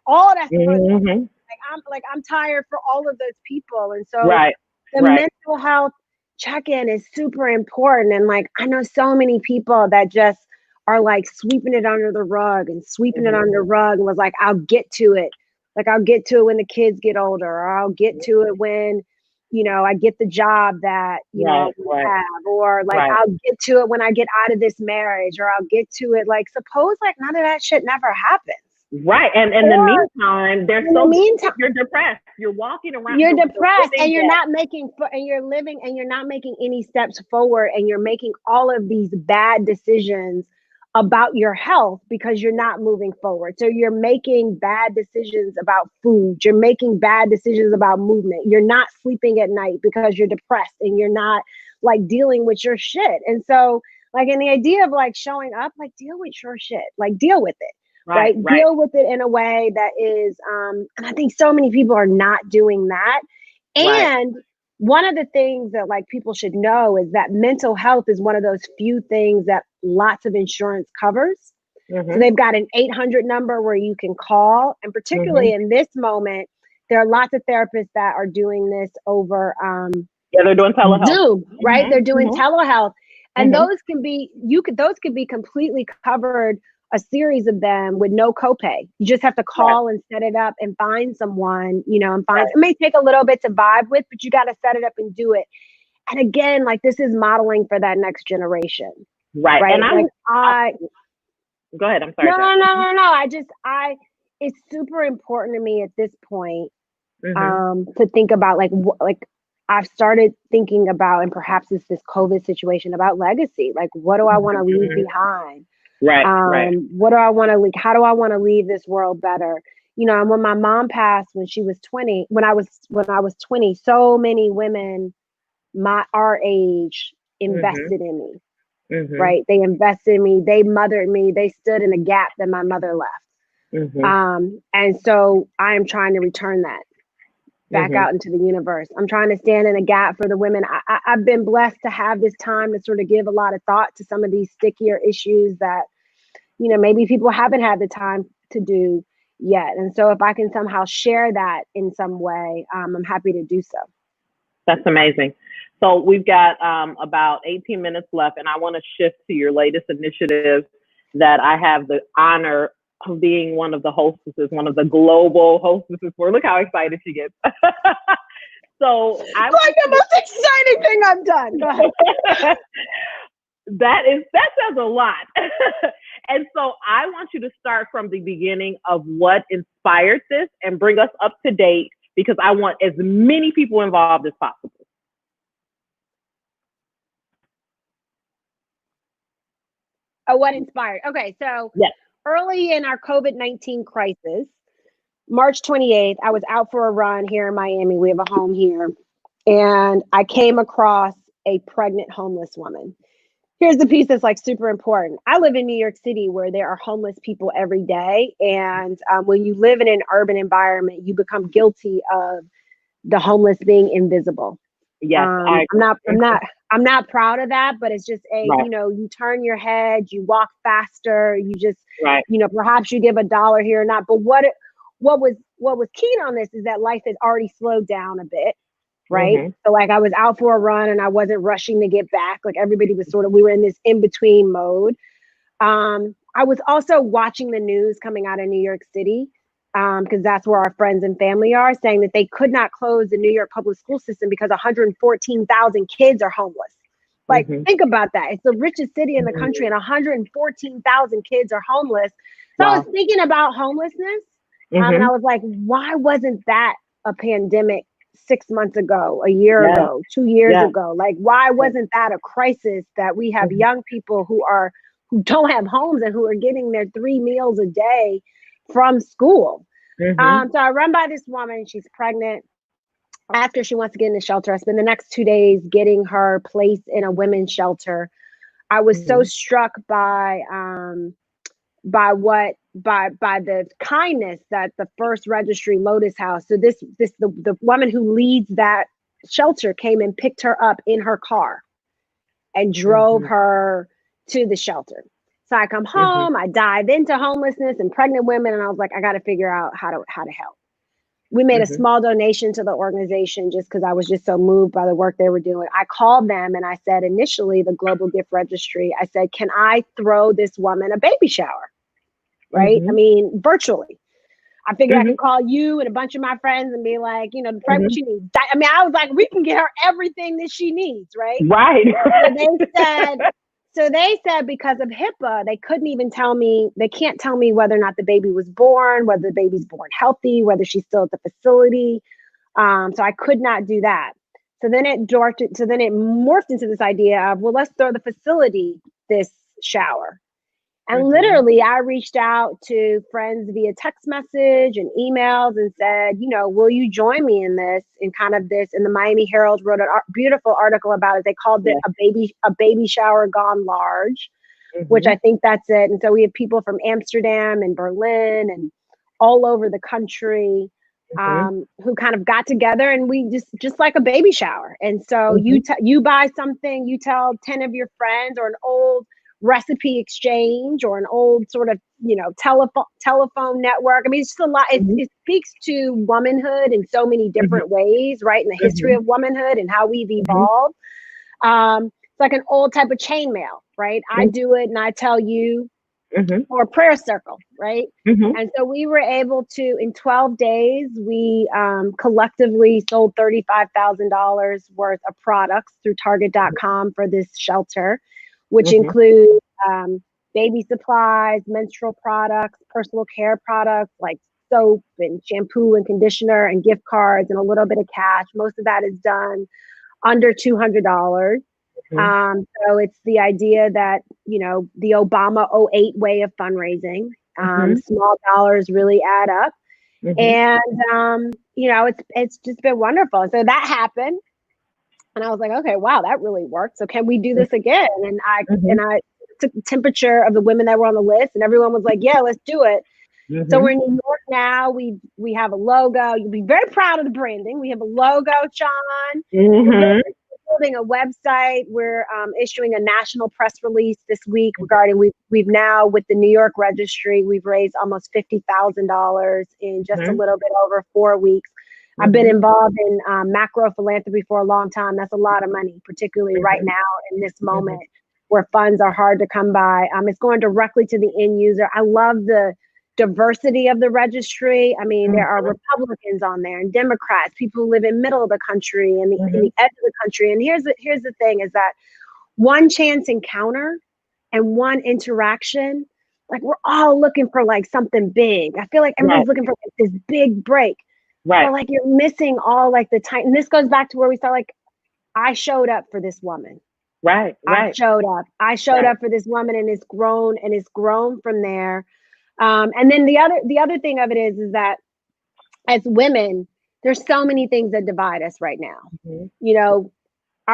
I'm tired for all of those people. And so the mental health check-in is super important. And like, I know so many people that just are like sweeping it under the rug and was like, I'll get to it. Like, I'll get to it when the kids get older, or I'll get to it when, I get the job that, I have, or like, I'll get to it when I get out of this marriage, or I'll get to it. Like, suppose like none of that shit never happens. Right. And in the meantime, you're depressed. You're walking around. You're depressed and you're not making, and you're living and you're not making any steps forward, and you're making all of these bad decisions about your health because you're not moving forward. So you're making bad decisions about food. You're making bad decisions about movement. You're not sleeping at night because you're depressed and you're not like dealing with your shit. And so like in the idea of like showing up, like deal with your shit, like deal with it. Right. Deal with it in a way that is, and I think so many people are not doing that. And one of the things that like people should know is that mental health is one of those few things that lots of insurance covers. So they've got an 800 number where you can call. And particularly in this moment, there are lots of therapists that are doing this over they're doing telehealth. Zoom, right? They're doing telehealth. And those can be completely covered, a series of them with no copay. You just have to call and set it up and find someone, you know, and find, it may take a little bit to vibe with, but you got to set it up and do it. And again, like this is modeling for that next generation. Right. And go ahead. I'm sorry. No. It's super important to me at this point to think about like I've started thinking about, and perhaps it's this COVID situation, about legacy. Like, what do I want to leave behind? What do I want to leave? How do I want to leave this world better? You know, and when my mom passed when she was 20, when I was 20, so many women our age invested in me. Right? They invested in me. They mothered me. They stood in the gap that my mother left. And so I am trying to return that back out into the universe. I'm trying to stand in a gap for the women. I've been blessed to have this time to sort of give a lot of thought to some of these stickier issues that, you know, maybe people haven't had the time to do yet. And so if I can somehow share that in some way, I'm happy to do so. That's amazing. So we've got about 18 minutes left, and I want to shift to your latest initiative that I have the honor of being one of the hostesses, one of the global hostesses for. Look how excited she gets. So I'm like the most exciting thing I've done. Go ahead. That says a lot. And so I want you to start from the beginning of what inspired this and bring us up to date, because I want as many people involved as possible. Oh, what inspired? Okay, so early in our COVID-19 crisis, March 28th, I was out for a run here in Miami. We have a home here. And I came across a pregnant homeless woman. Here's the piece that's like super important. I live in New York City where there are homeless people every day. And when you live in an urban environment, you become guilty of the homeless being invisible. Yes, I'm not proud of that, but it's just you know, you turn your head, you walk faster, you just, you know, perhaps you give $1 here or not. But what was key on this is that life has already slowed down a bit, right? So like I was out for a run and I wasn't rushing to get back. Like everybody was we were in this in-between mode. I was also watching the news coming out of New York City, because that's where our friends and family are, saying that they could not close the New York public school system because 114,000 kids are homeless. Like, think about that. It's the richest city in the country and 114,000 kids are homeless. So I was thinking about homelessness and I was like, why wasn't that a pandemic 6 months ago, a year ago, 2 years ago? Like, why wasn't that a crisis that we have young people who don't have homes and who are getting their 3 meals a day from school? So I run by this woman, she's pregnant. After she wants to get in the shelter, I spend the next 2 days getting her placed in a women's shelter. I was so struck by the kindness that the First Registry Lotus House. So the woman who leads that shelter came and picked her up in her car and drove her to the shelter. So I come home, I dive into homelessness and pregnant women, and I was like, I got to figure out how to help. We made a small donation to the organization just because I was just so moved by the work they were doing. I called them and I said, initially, the Global Gift Registry, I said, can I throw this woman a baby shower? Right? I mean, virtually. I figured I could call you and a bunch of my friends and be like, you know, the what she needs. I mean, I was like, we can get her everything that she needs, right? Right. So they said, So they said because of HIPAA, they couldn't even tell me, they can't tell me whether or not the baby was born, whether the baby's born healthy, whether she's still at the facility. So I could not do that. So then it morphed into this idea of, well, let's throw the facility this shower. And literally I reached out to friends via text message and emails and said, will you join me in this? And kind of this, and the Miami Herald wrote a beautiful article about it. They called it a baby shower gone large, which I think that's it. And so we have people from Amsterdam and Berlin and all over the country who kind of got together, and we just like a baby shower. And so you buy something, you tell 10 of your friends, or an old recipe exchange, or an old sort of telephone network. I mean, it's just a lot. It speaks to womanhood in so many different ways, right? In the history of womanhood and how we've evolved. It's like an old type of chainmail, right? I do it and I tell you, or a prayer circle, right? And so we were able to, in 12 days, we collectively sold $35,000 worth of products through Target.com for this shelter, which include baby supplies, menstrual products, personal care products like soap and shampoo and conditioner, and gift cards, and a little bit of cash. Most of that is done under $200. So it's the idea that, the Obama '08 way of fundraising, small dollars really add up. And, it's just been wonderful. So that happened. And I was like, okay, wow, that really worked. So can we do this again? And I took the temperature of the women that were on the list, and everyone was like, yeah, let's do it. So we're in New York now. We have a logo. You'll be very proud of the branding. We have a logo, Sean. We're building a website. We're issuing a national press release this week regarding, we've now, with the New York registry, we've raised almost $50,000 in just a little bit over 4 weeks. I've been involved in macro philanthropy for a long time. That's a lot of money, particularly right now in this moment where funds are hard to come by. It's going directly to the end user. I love the diversity of the registry. I mean, there are Republicans on there and Democrats, people who live in middle of the country and the edge of the country. And here's the thing, is that one chance encounter and one interaction, like, we're all looking for like something big. I feel like everyone's looking for like this big break. But like, you're missing all like the time. And this goes back to where we start, like, I showed up for this woman. I showed up for this woman, and it's grown from there. And then the other thing of it is that as women, there's so many things that divide us right now.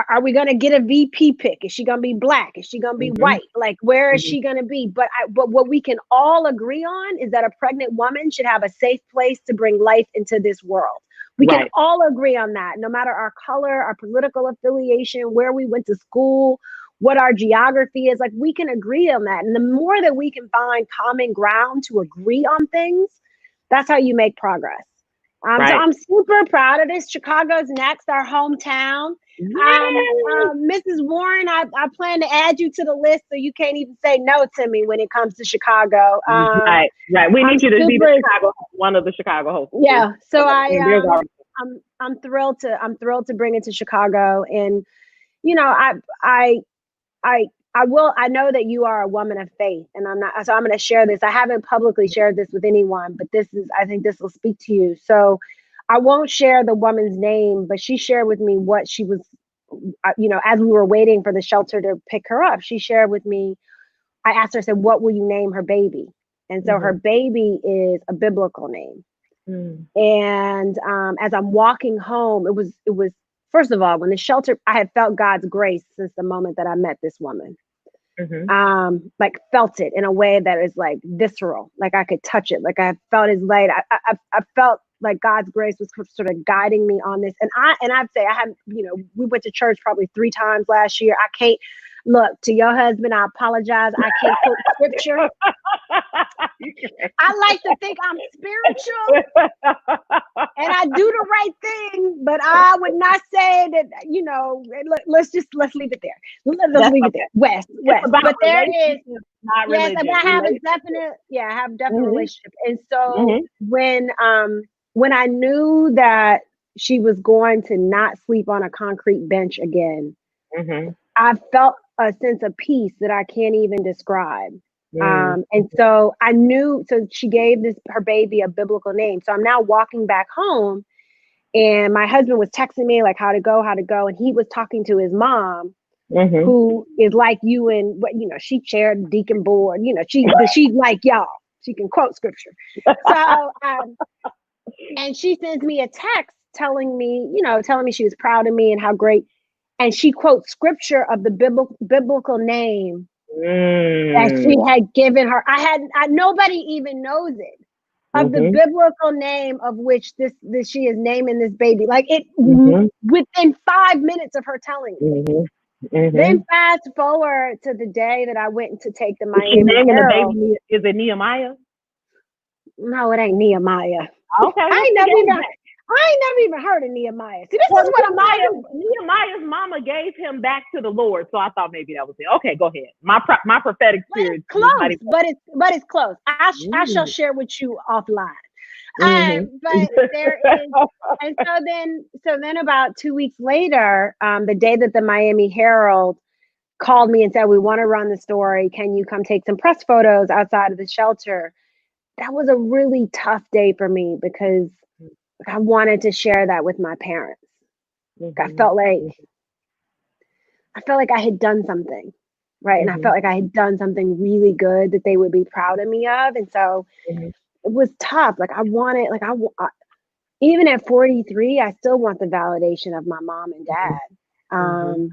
Are we going to get a VP pick? Is she going to be black? Is she going to be white? Like, where is she going to be? But what we can all agree on is that a pregnant woman should have a safe place to bring life into this world. We can all agree on that, no matter our color, our political affiliation, where we went to school, what our geography is. Like, we can agree on that. And the more that we can find common ground to agree on things, that's how you make progress. So I'm super proud of this. Chicago's next, our hometown. Mrs. Warren, I plan to add you to the list, so you can't even say no to me when it comes to Chicago. We need you to be one of the Chicago hosts. Yeah. So I'm thrilled to bring it to Chicago. And I know that you are a woman of faith, and I'm going to share this. I haven't publicly shared this with anyone, but I think this will speak to you. So I won't share the woman's name, but she shared with me what she was, as we were waiting for the shelter to pick her up, she shared with me, I asked her, I said, what will you name her baby? And so her baby is a biblical name. And as I'm walking home, it was, first of all, when the shelter, I had felt God's grace since the moment that I met this woman. Like, felt it in a way that is like visceral, like I could touch it, like I felt his light. I felt like God's grace was sort of guiding me on this. And I'd say I had, we went to church probably 3 times last year. I can't, look, to your husband, I apologize. I can't quote scripture. I like to think I'm spiritual and I do the right thing, but I would not say that, let's leave it there. Let's leave it there. West. But there it is. Yes, but I have a definite, relationship. And so when I knew that she was going to not sleep on a concrete bench again, I felt a sense of peace that I can't even describe. And so I knew, so she gave her baby a biblical name. So I'm now walking back home, and my husband was texting me like how to go. And he was talking to his mom, who is like you, and she chaired deacon board, she's like y'all, she can quote scripture. So, and she sends me a text telling me she was proud of me and how great. And she quotes scripture of the biblical name that she had given her. Nobody even knows it, of the biblical name of which this she is naming this baby. Like it within 5 minutes of her telling me. Then fast forward to the day that I went to take the Miami Herald. The baby, is it Nehemiah? No, it ain't Nehemiah. Okay. I ain't never even heard of Nehemiah. See, this is what Nehemiah's mama gave him back to the Lord, so I thought maybe that was it. Okay, go ahead. My prophetic spirit. Close, but it's close. I shall share with you offline. But there is, and so then about 2 weeks later, the day that the Miami Herald called me and said, we want to run the story. Can you come take some press photos outside of the shelter? That was a really tough day for me because I wanted to share that with my parents. I felt like I had done something, right? And I felt like I had done something really good that they would be proud of me of. And so it was tough. Like even at 43, I still want the validation of my mom and dad. And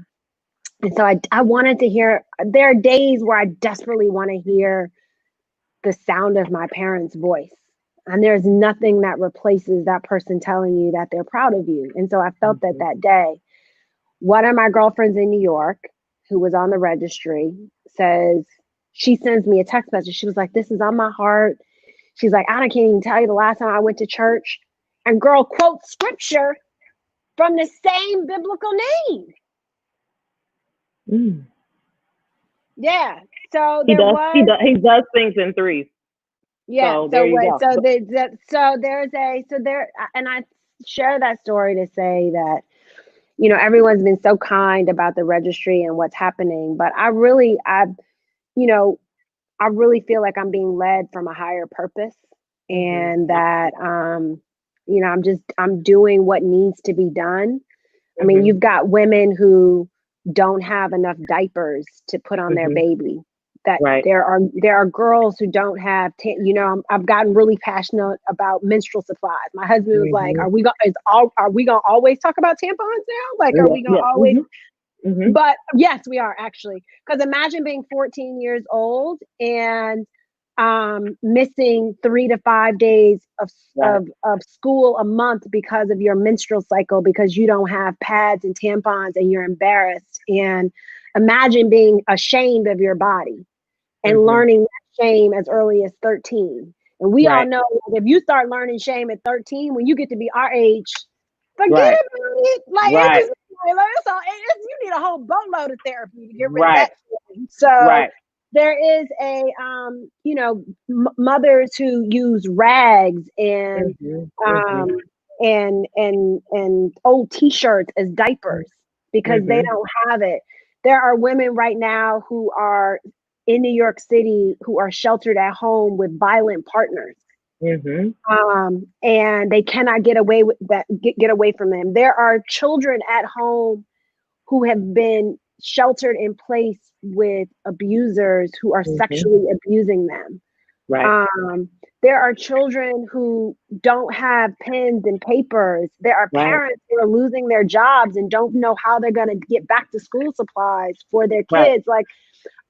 so I wanted to hear, there are days where I desperately want to hear the sound of my parents' voice. And there's nothing that replaces that person telling you that they're proud of you. And so I felt that day. One of my girlfriends in New York, who was on the registry, she sends me a text message. She was like, this is on my heart. She's like, I can't even tell you the last time I went to church. And girl quotes scripture from the same biblical name. Yeah. So he does things in threes. Yeah. And I share that story to say that, everyone's been so kind about the registry and what's happening, but I really feel like I'm being led from a higher purpose, and that, I'm doing what needs to be done. I mean, you've got women who don't have enough diapers to put on their baby. That there are girls who don't have, I've gotten really passionate about menstrual supplies. My husband was like, are we gonna always talk about tampons now? Like, are we gonna always? But yes, we are actually. Because imagine being 14 years old and missing 3 to 5 days of school a month because of your menstrual cycle, because you don't have pads and tampons and you're embarrassed. And imagine being ashamed of your body and learning that shame as early as 13. And we all know if you start learning shame at 13, when you get to be our age, forget about it. Like, you need a whole boatload of therapy to get rid of that shame. So there is mothers who use rags and and old t-shirts as diapers because they don't have it. There are women right now who are in New York City who are sheltered at home with violent partners. And they cannot get away with that, get away from them. There are children at home who have been sheltered in place with abusers who are sexually abusing them. There are children who don't have pens and papers. There are parents who are losing their jobs and don't know how they're going to get back to school supplies for their kids. Like,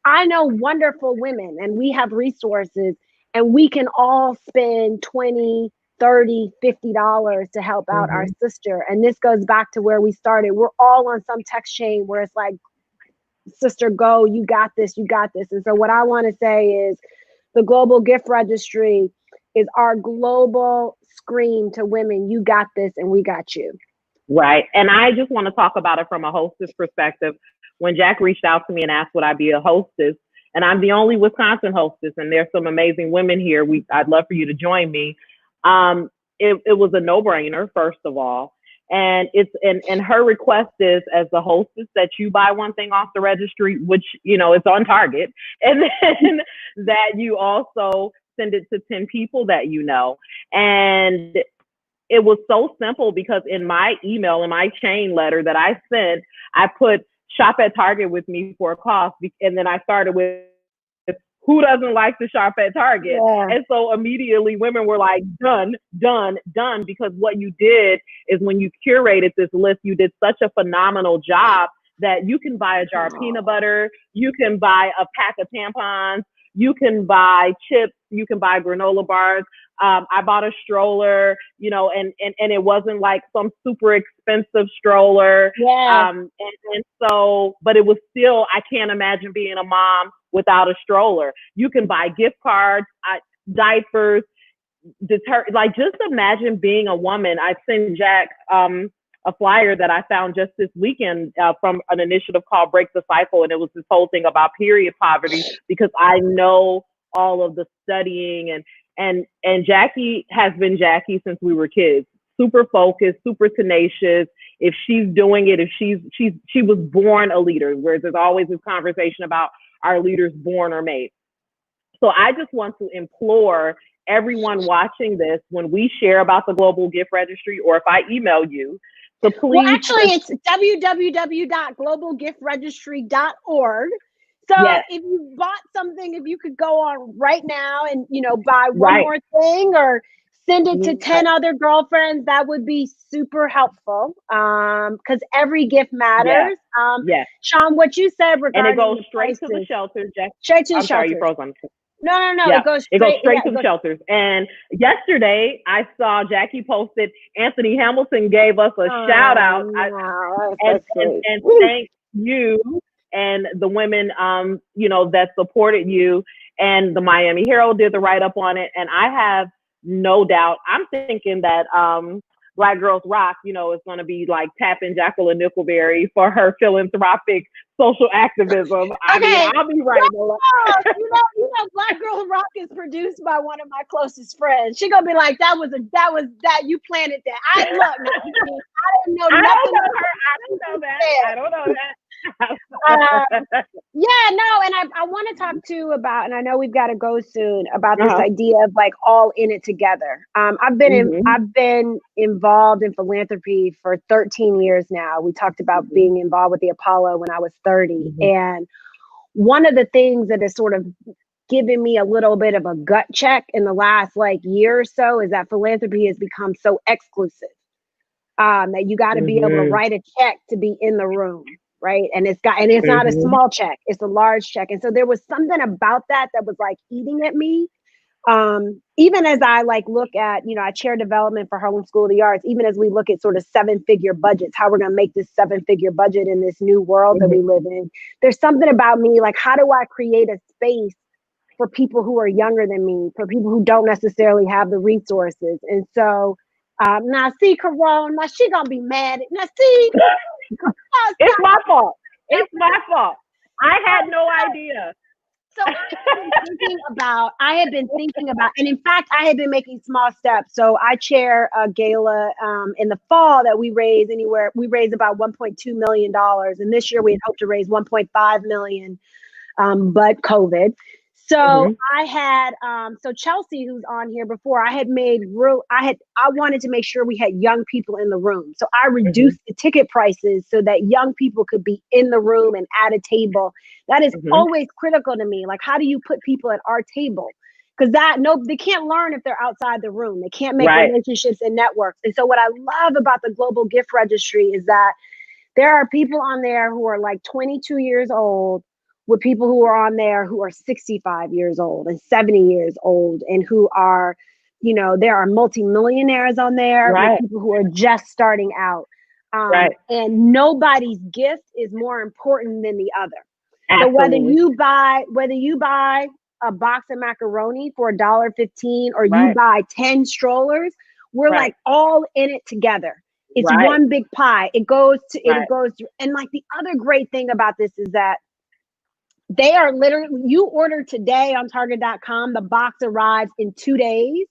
I know wonderful women, and we have resources, and we can all spend $20, $30, $50 to help out our sister. And this goes back to where we started. We're all on some text chain where it's like, sister, go, you got this, you got this. And so what I want to say is the Global Gift Registry is our global scream to women. You got this and we got you. Right. And I just want to talk about it from a hostess perspective. When Jack reached out to me and asked would I be a hostess, and I'm the only Wisconsin hostess, and there's some amazing women here. I'd love for you to join me. It was a no-brainer, first of all. And and her request is, as the hostess, that you buy one thing off the registry, which, you know, it's on target. And then that you also send it to 10 people that you know. And it was so simple because in my email, in my chain letter that I sent, I put shop at Target with me for a cost. And then I started with, who doesn't like to shop at Target? Yeah. And so immediately women were like, done, done, done. Because what you did is, when you curated this list, you did such a phenomenal job that you can buy a jar of peanut butter, you can buy a pack of tampons, you can buy chips, you can buy granola bars. I bought a stroller, you know, and it wasn't like some super expensive stroller. Yeah. And so, but it was still, I can't imagine being a mom without a stroller. You can buy gift cards, diapers, like, just imagine being a woman. I sent Jack a flyer that I found just this weekend from an initiative called Break the Cycle. And it was this whole thing about period poverty, because I know all of the studying, and Jackie has been Jackie since we were kids. Super focused, super tenacious. If she's doing it, if she was born a leader, whereas there's always this conversation about, are leaders born or made? So I just want to implore everyone watching this, when we share about the Global Gift Registry, or if I email you, so please. Well, actually, it's www.globalgiftregistry.org. So Yes. if you bought something, if you could go on right now and, you know, buy one more thing, or send it to 10 other girlfriends, that would be super helpful. Because every gift matters. Yes. Sean, what you said regarding, and it goes straight to the shelters. Straight to the I'm sorry, you shelters. froze on. No. Yeah. It goes straight to the shelters. And yesterday I saw Jackie posted, Anthony Hamilton gave us a shout out. And thank you and the women, you know, that supported you. And the Miami Herald did the write up on it. And I have no doubt, I'm thinking that Black Girls Rock, you know, is going to be like tapping Jacqueline Nickelberry for her philanthropic social activism. I mean, I'll be right. You know, Black Girl Rock is produced by one of my closest friends. She gonna be like, that was you planted that. I didn't know nothing. I don't know that. Yeah, no, and I want to talk too about, and I know we've got to go soon, about this idea of like all in it together. I've been involved in philanthropy for 13 years now. We talked about being involved with the Apollo when I was 30, and one of the things that has sort of given me a little bit of a gut check in the last like year or so is that philanthropy has become so exclusive that you got to be able to write a check to be in the room. Right. And it's not a small check, it's a large check. And so there was something about that was like eating at me. Even as I like look at, you know, I chair development for Harlem School of the Arts, even as we look at sort of 7-figure budgets, how we're going to make this 7-figure budget in this new world that we live in. There's something about me, like, how do I create a space for people who are younger than me, for people who don't necessarily have the resources? And so now see, Corona, now she going to be mad. Now see, it's my fault. It's my fault. I had no idea. So I had been thinking about, and in fact, I had been making small steps. So I chair a gala in the fall that we raise about $1.2 million. And this year we had hoped to raise 1.5 million, but COVID. So I had, so Chelsea, who's on here before, I wanted to make sure we had young people in the room. So I reduced the ticket prices so that young people could be in the room and at a table. That is always critical to me. Like, how do you put people at our table? Because they can't learn if they're outside the room. They can't make relationships and networks. And so what I love about the Global Gift Registry is that there are people on there who are like 22 years old, with people who are on there who are 65 years old and 70 years old, and who are, you know, there are multimillionaires on there, with people who are just starting out. And nobody's gift is more important than the other. Absolutely. So whether you buy a box of macaroni for $1.15 or you buy 10 strollers, we're like all in it together. It's one big pie. It goes to, and like the other great thing about this is that they are literally, you order today on Target.com, the box arrives in 2 days.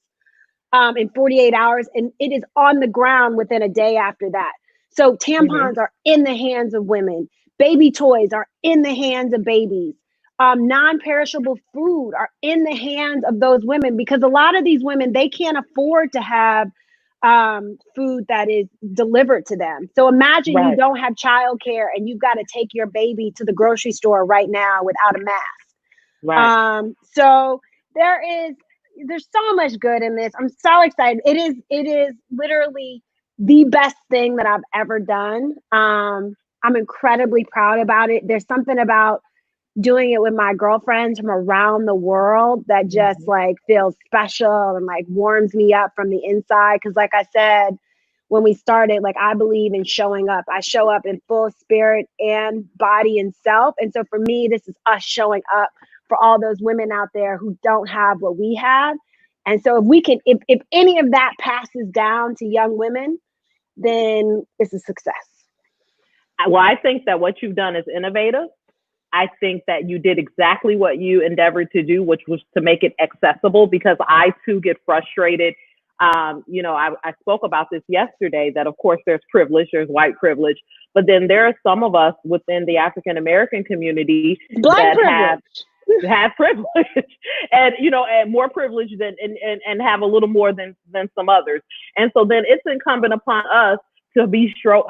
in 48 hours, and it is on the ground within a day after that. So tampons are in the hands of women. Baby toys are in the hands of babies. Non-perishable food are in the hands of those women, because a lot of these women, they can't afford to have food that is delivered to them. So imagine you don't have childcare and you've got to take your baby to the grocery store right now without a mask. So there's so much good in this. I'm so excited. It is literally the best thing that I've ever done. I'm incredibly proud about it. There's something about doing it with my girlfriends from around the world that just like feels special and like warms me up from the inside. Cause like I said, when we started, like, I believe in showing up. I show up in full spirit and body and self. And so for me, this is us showing up for all those women out there who don't have what we have. And so if we can, if any of that passes down to young women, then it's a success. Well, I think that what you've done is innovative. I think that you did exactly what you endeavored to do, which was to make it accessible, because I too get frustrated. You know, I spoke about this yesterday, that of course there's privilege, there's white privilege, but then there are some of us within the African-American community that have privilege and, you know, and more privilege than, and have a little more than some others. And so then it's incumbent upon us to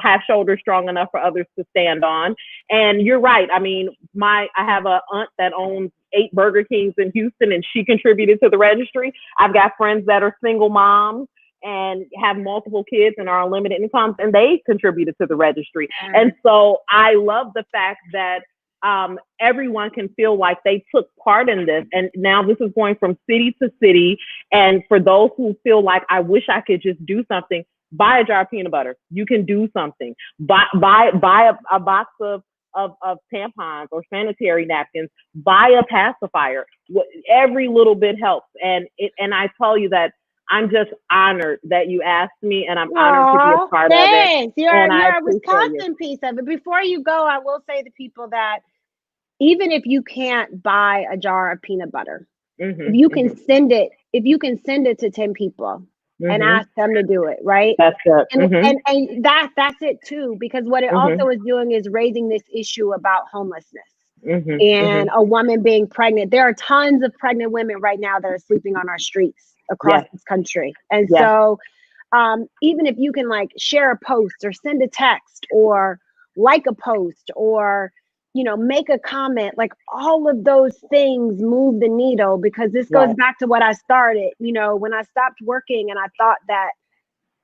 have shoulders strong enough for others to stand on. And you're right. I mean, I have a aunt that owns 8 Burger Kings in Houston, and she contributed to the registry. I've got friends that are single moms and have multiple kids and are on limited incomes, and they contributed to the registry. And so I love the fact that everyone can feel like they took part in this. And now this is going from city to city. And for those who feel like, I wish I could just do something, buy a jar of peanut butter. You can do something. Buy a box of tampons or sanitary napkins. Buy a pacifier. Every little bit helps. And I tell you that I'm just honored that you asked me, and I'm honored to be a part of it. You're a Wisconsin piece of it. Before you go, I will say to people that even if you can't buy a jar of peanut butter, if you can send it to 10 people, and ask them to do it, right? That's it. And that's it too, because what it also is doing is raising this issue about homelessness and a woman being pregnant. There are tons of pregnant women right now that are sleeping on our streets across this country. And so even if you can like share a post or send a text or like a post or, you know, make a comment, like all of those things move the needle, because this goes back to what I started, you know, when I stopped working and I thought that,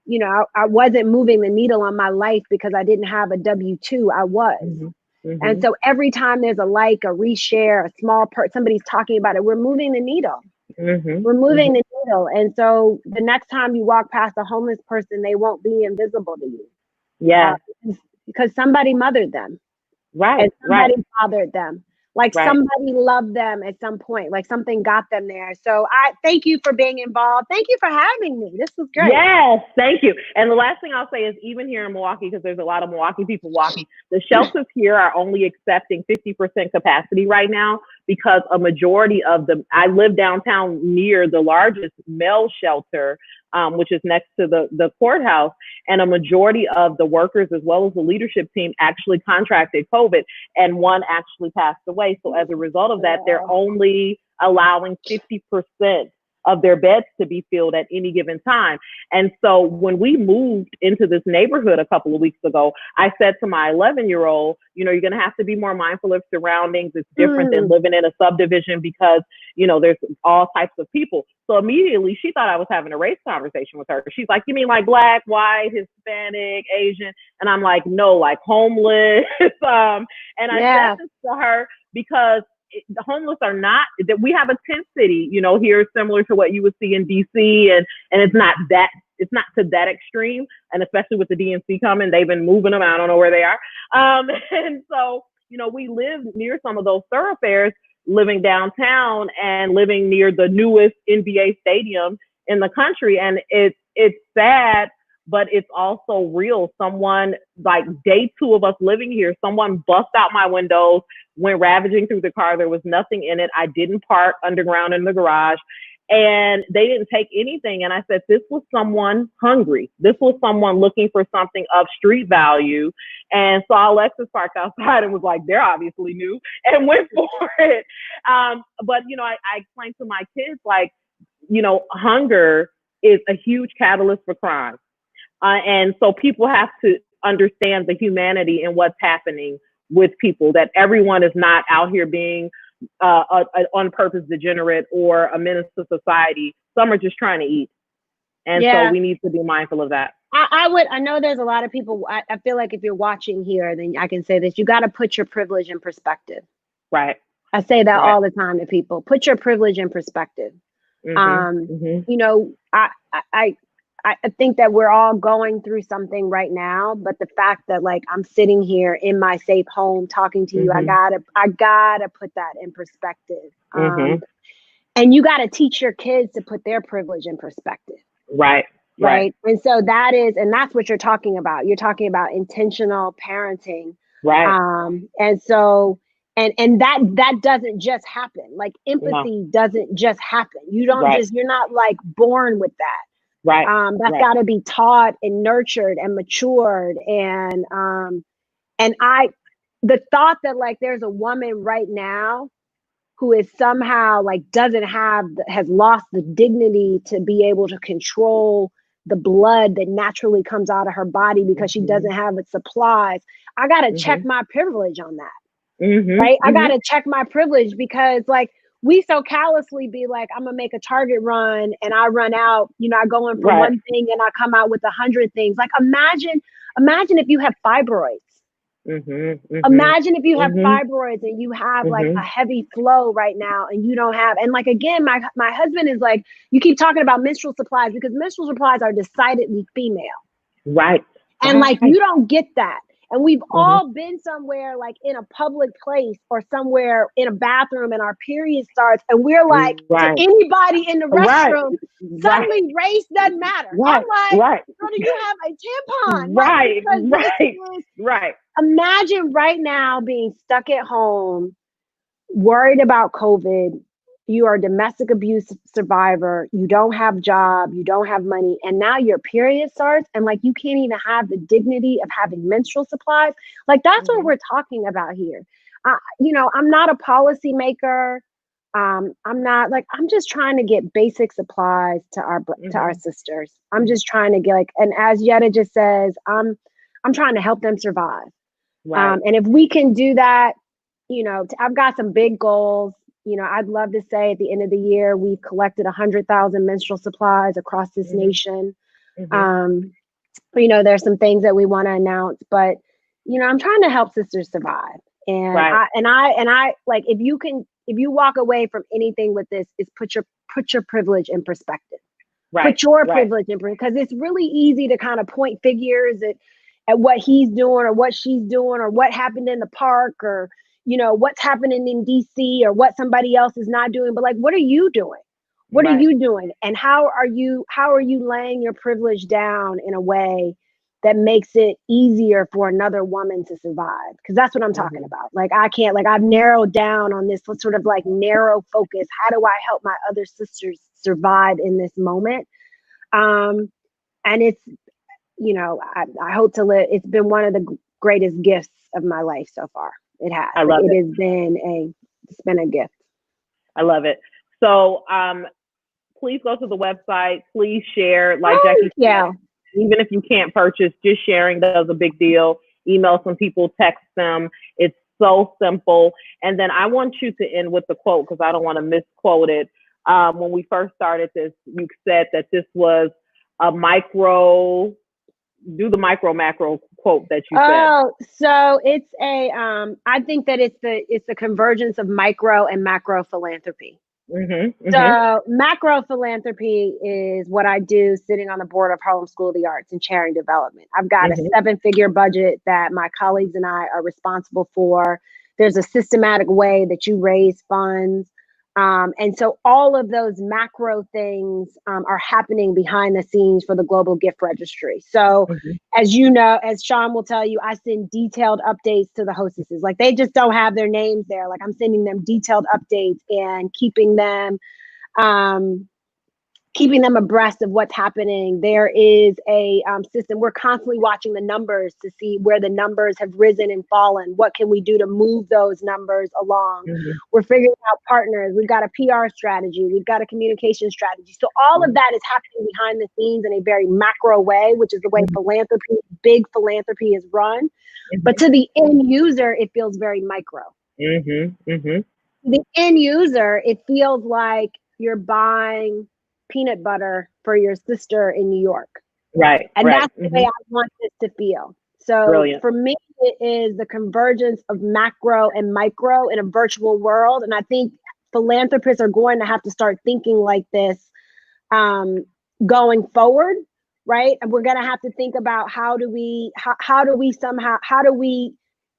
you know, I wasn't moving the needle on my life because I didn't have a W-2, I was. And so every time there's a like, a reshare, a small somebody's talking about it, we're moving the needle. We're moving the needle. And so the next time you walk past a homeless person, they won't be invisible to you. Because somebody mothered them. And somebody bothered them. Like somebody loved them at some point, like something got them there. So I thank you for being involved. Thank you for having me. This was great. Yes, thank you. And the last thing I'll say is, even here in Milwaukee, because there's a lot of Milwaukee people walking, the shelters here are only accepting 50% capacity right now, because a majority of them, I live downtown near the largest male shelter, which is next to the courthouse. And a majority of the workers, as well as the leadership team, actually contracted COVID, and one actually passed away. So as a result of that, they're only allowing 50% of their beds to be filled at any given time. And so when we moved into this neighborhood a couple of weeks ago, I said to my 11-year-old, you know, you're going to have to be more mindful of surroundings. It's different than living in a subdivision, because, you know, there's all types of people. So immediately she thought I was having a race conversation with her. She's like, you mean like black, white, Hispanic, Asian? And I'm like, no, like homeless. And I said this to her because the homeless are not, that we have a tent city, you know, here, similar to what you would see in DC, and it's not to that extreme. And especially with the DNC coming, they've been moving them. I don't know where they are. And so, you know, we live near some of those thoroughfares, living downtown and living near the newest NBA stadium in the country. And it's sad, but it's also real. Someone, like day 2 of us living here, someone bust out my windows, went ravaging through the car. There was nothing in it. I didn't park underground in the garage. and they didn't take anything. And I said, this was someone hungry. This was someone looking for something of street value, and saw Lexus parked outside and was like, they're obviously new, and went for it. But, I explained to my kids, like, hunger is a huge catalyst for crime. And so people have to understand the humanity in what's happening with people, that everyone is not out here being on purpose degenerate or a menace to society. Some are just trying to eat. And so we need to be mindful of that. I know there's a lot of people. I feel like if you're watching here, then I can say this: you got to put your privilege in perspective. Right. I say that all the time to people. Put your privilege in perspective. I think that we're all going through something right now, but the fact that, like, I'm sitting here in my safe home talking to you, I gotta put that in perspective. And you gotta teach your kids to put their privilege in perspective. Right. And so that's what you're talking about. You're talking about intentional parenting. Right. And so, and that doesn't just happen. Like, empathy doesn't just happen. You don't you're not like born with that. Right. That's got to be taught and nurtured and matured. And the thought that, like, there's a woman right now who is somehow, like, has lost the dignity to be able to control the blood that naturally comes out of her body because she doesn't have its supplies. I got to check my privilege on that. Right. I got to check my privilege, because, like, we so callously be like, I'm gonna make a Target run and I run out, I go in for one thing and I come out with 100 things. Like, imagine if you have fibroids. Imagine if you have fibroids and you have like a heavy flow right now and you don't have, and, like, again, my husband is like, you keep talking about menstrual supplies, because menstrual supplies are decidedly female. Right. And like, you don't get that. And we've all been somewhere, like in a public place or somewhere in a bathroom, and our period starts, and we're like, to anybody in the restroom, suddenly race doesn't matter. I'm like, girl, do you have a tampon? Right. Imagine right now being stuck at home, worried about COVID. You are a domestic abuse survivor. You don't have a job. You don't have money. And now your period starts, and, like, you can't even have the dignity of having menstrual supplies. Like, that's what we're talking about here. I'm not a policymaker. I'm not, like, I'm just trying to get basic supplies to our sisters. I'm just trying to get, like, and as Yetta just says, I'm trying to help them survive. And if we can do that, I've got some big goals. I'd love to say at the end of the year, we've collected 100,000 menstrual supplies across this nation. There's some things that we want to announce, but, I'm trying to help sisters survive. And I like, if you walk away from anything with this, is put your privilege in perspective. Put your privilege in perspective, because it's really easy to kind of point figures at what he's doing or what she's doing or what happened in the park or, what's happening in DC or what somebody else is not doing. But, like, what are you doing? What are you doing? And how are you laying your privilege down in a way that makes it easier for another woman to survive? Because that's what I'm talking about. Like, I've narrowed down on this sort of, like, narrow focus. How do I help my other sisters survive in this moment? And it's, I hope to live. It's been one of the greatest gifts of my life so far. It has. It's been a gift. I love it. So please go to the website. Please share. Like Jackie said, even if you can't purchase, just sharing does a big deal. Email some people, text them. It's so simple. And then I want you to end with the quote, because I don't want to misquote it. When we first started this, you said that this was a micro. Do the macro quote that you said. Oh, so it's I think that it's the convergence of micro and macro philanthropy. So macro philanthropy is what I do sitting on the board of Harlem School of the Arts and Charity Development. I've got a 7-figure budget that my colleagues and I are responsible for. There's a systematic way that you raise funds. And so all of those macro things are happening behind the scenes for the Global Gift Registry. So as you know, as Sean will tell you, I send detailed updates to the hostesses. Like, they just don't have their names there. Like, I'm sending them detailed updates and keeping them keeping them abreast of what's happening. There is a system. We're constantly watching the numbers to see where the numbers have risen and fallen. What can we do to move those numbers along? We're figuring out partners. We've got a PR strategy. We've got a communication strategy. So all of that is happening behind the scenes in a very macro way, which is the way philanthropy, big philanthropy is run. But to the end user, it feels very micro. The end user, it feels like you're buying peanut butter for your sister in New York. Right. And that's the way I want this to feel. So for me, it is the convergence of macro and micro in a virtual world. And I think philanthropists are going to have to start thinking like this going forward, right? And we're going to have to think about how do we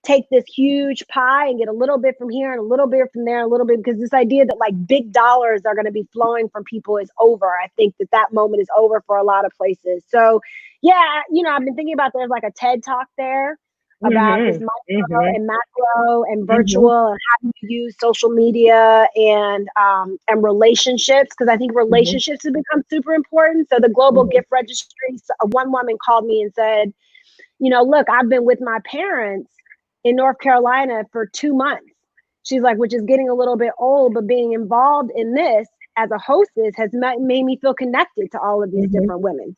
take this huge pie and get a little bit from here and a little bit from there, a little bit, because this idea that like big dollars are going to be flowing from people is over. I think that moment is over for a lot of places. So yeah, you know, I've been thinking about there's like a TED talk there about this micro and macro and virtual and how do you use social media and relationships, because I think relationships have become super important. So the global gift registry, one woman called me and said, you know, look, I've been with my parents in North Carolina for 2 months. She's like, which is getting a little bit old, but being involved in this as a hostess has made me feel connected to all of these different women.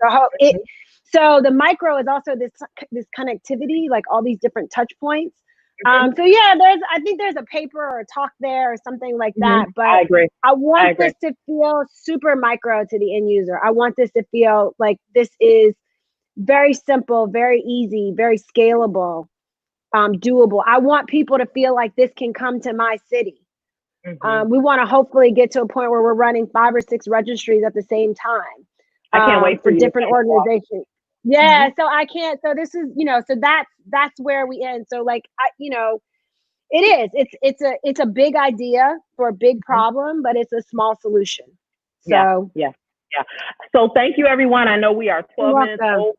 So the micro is also this connectivity, like all these different touch points. So yeah, I think there's a paper or a talk there or something like that. But I agree. I want this to feel super micro to the end user. I want this to feel like this is very simple, very easy, very scalable. Doable. I want people to feel like this can come to my city. We want to hopefully get to a point where we're running 5 or 6 registries at the same time. I can't wait for different organizations. Yeah, so I can't. So this is, you know, so that's where we end. So like, you know, it is. It's a big idea for a big problem, but it's a small solution. So yeah. So thank you, everyone. I know we are 12 minutes over.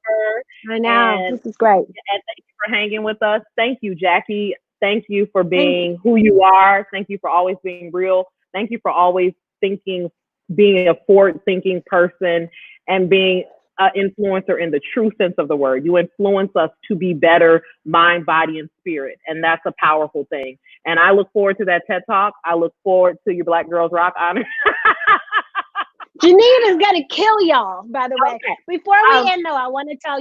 I know. This is great. And thank you for hanging with us. Thank you, Jackie. Thank you for being who you are. Thank you for always being real. Thank you for always being a forward-thinking person and being an influencer in the true sense of the word. You influence us to be better mind, body, and spirit. And that's a powerful thing. And I look forward to that TED Talk. I look forward to your Black Girls Rock honor. Janine is gonna kill y'all, by the way. Before we end though, I want to tell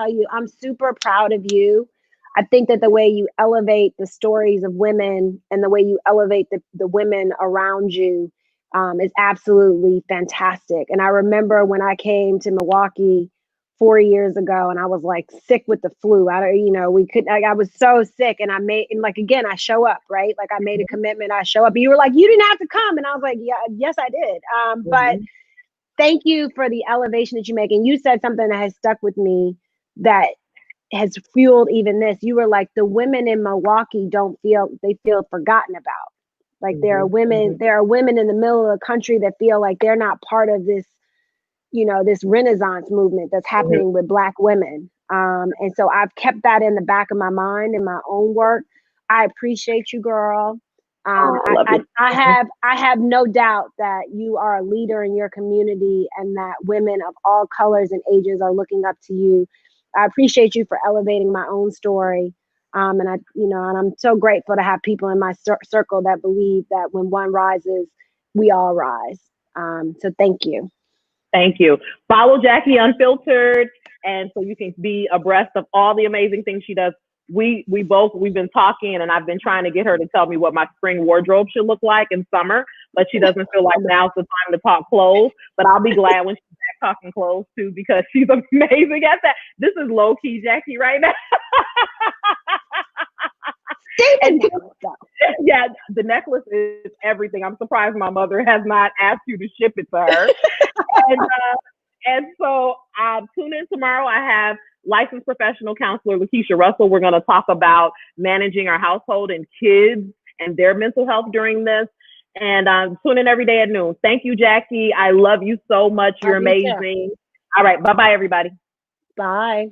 you, I'm super proud of you. I think that the way you elevate the stories of women and the way you elevate the women around you is absolutely fantastic. And I remember when I came to Milwaukee 4 years ago and I was like sick with the flu. I was so sick and I show up, right? Like I made a commitment, I show up. And you were like, you didn't have to come. And I was like, yeah, yes, I did. But thank you for the elevation that you make. And you said something that has stuck with me that has fueled even this. You were like, the women in Milwaukee feel forgotten about. Like there are women in the middle of the country that feel like they're not part of this, you know, this Renaissance movement that's happening with Black women. And so I've kept that in the back of my mind in my own work. I appreciate you, girl. I have no doubt that you are a leader in your community and that women of all colors and ages are looking up to you. I appreciate you for elevating my own story. And I'm so grateful to have people in my circle that believe that when one rises, we all rise. So thank you. Thank you. Follow Jackie Unfiltered, and so you can be abreast of all the amazing things she does. We've been talking, and I've been trying to get her to tell me what my spring wardrobe should look like in summer, but she doesn't feel like now's the time to talk clothes. But I'll be glad when she's back talking clothes too, because she's amazing at that. This is low key Jackie right now. Yeah, the necklace is everything. I'm surprised my mother has not asked you to ship it to her. And so tune in tomorrow. I have licensed professional counselor Lakeisha Russell. We're going to talk about managing our household and kids and their mental health during this. And tune in every day at noon. Thank you, Jackie. I love you so much. You're amazing. All right. Bye-bye, everybody. Bye.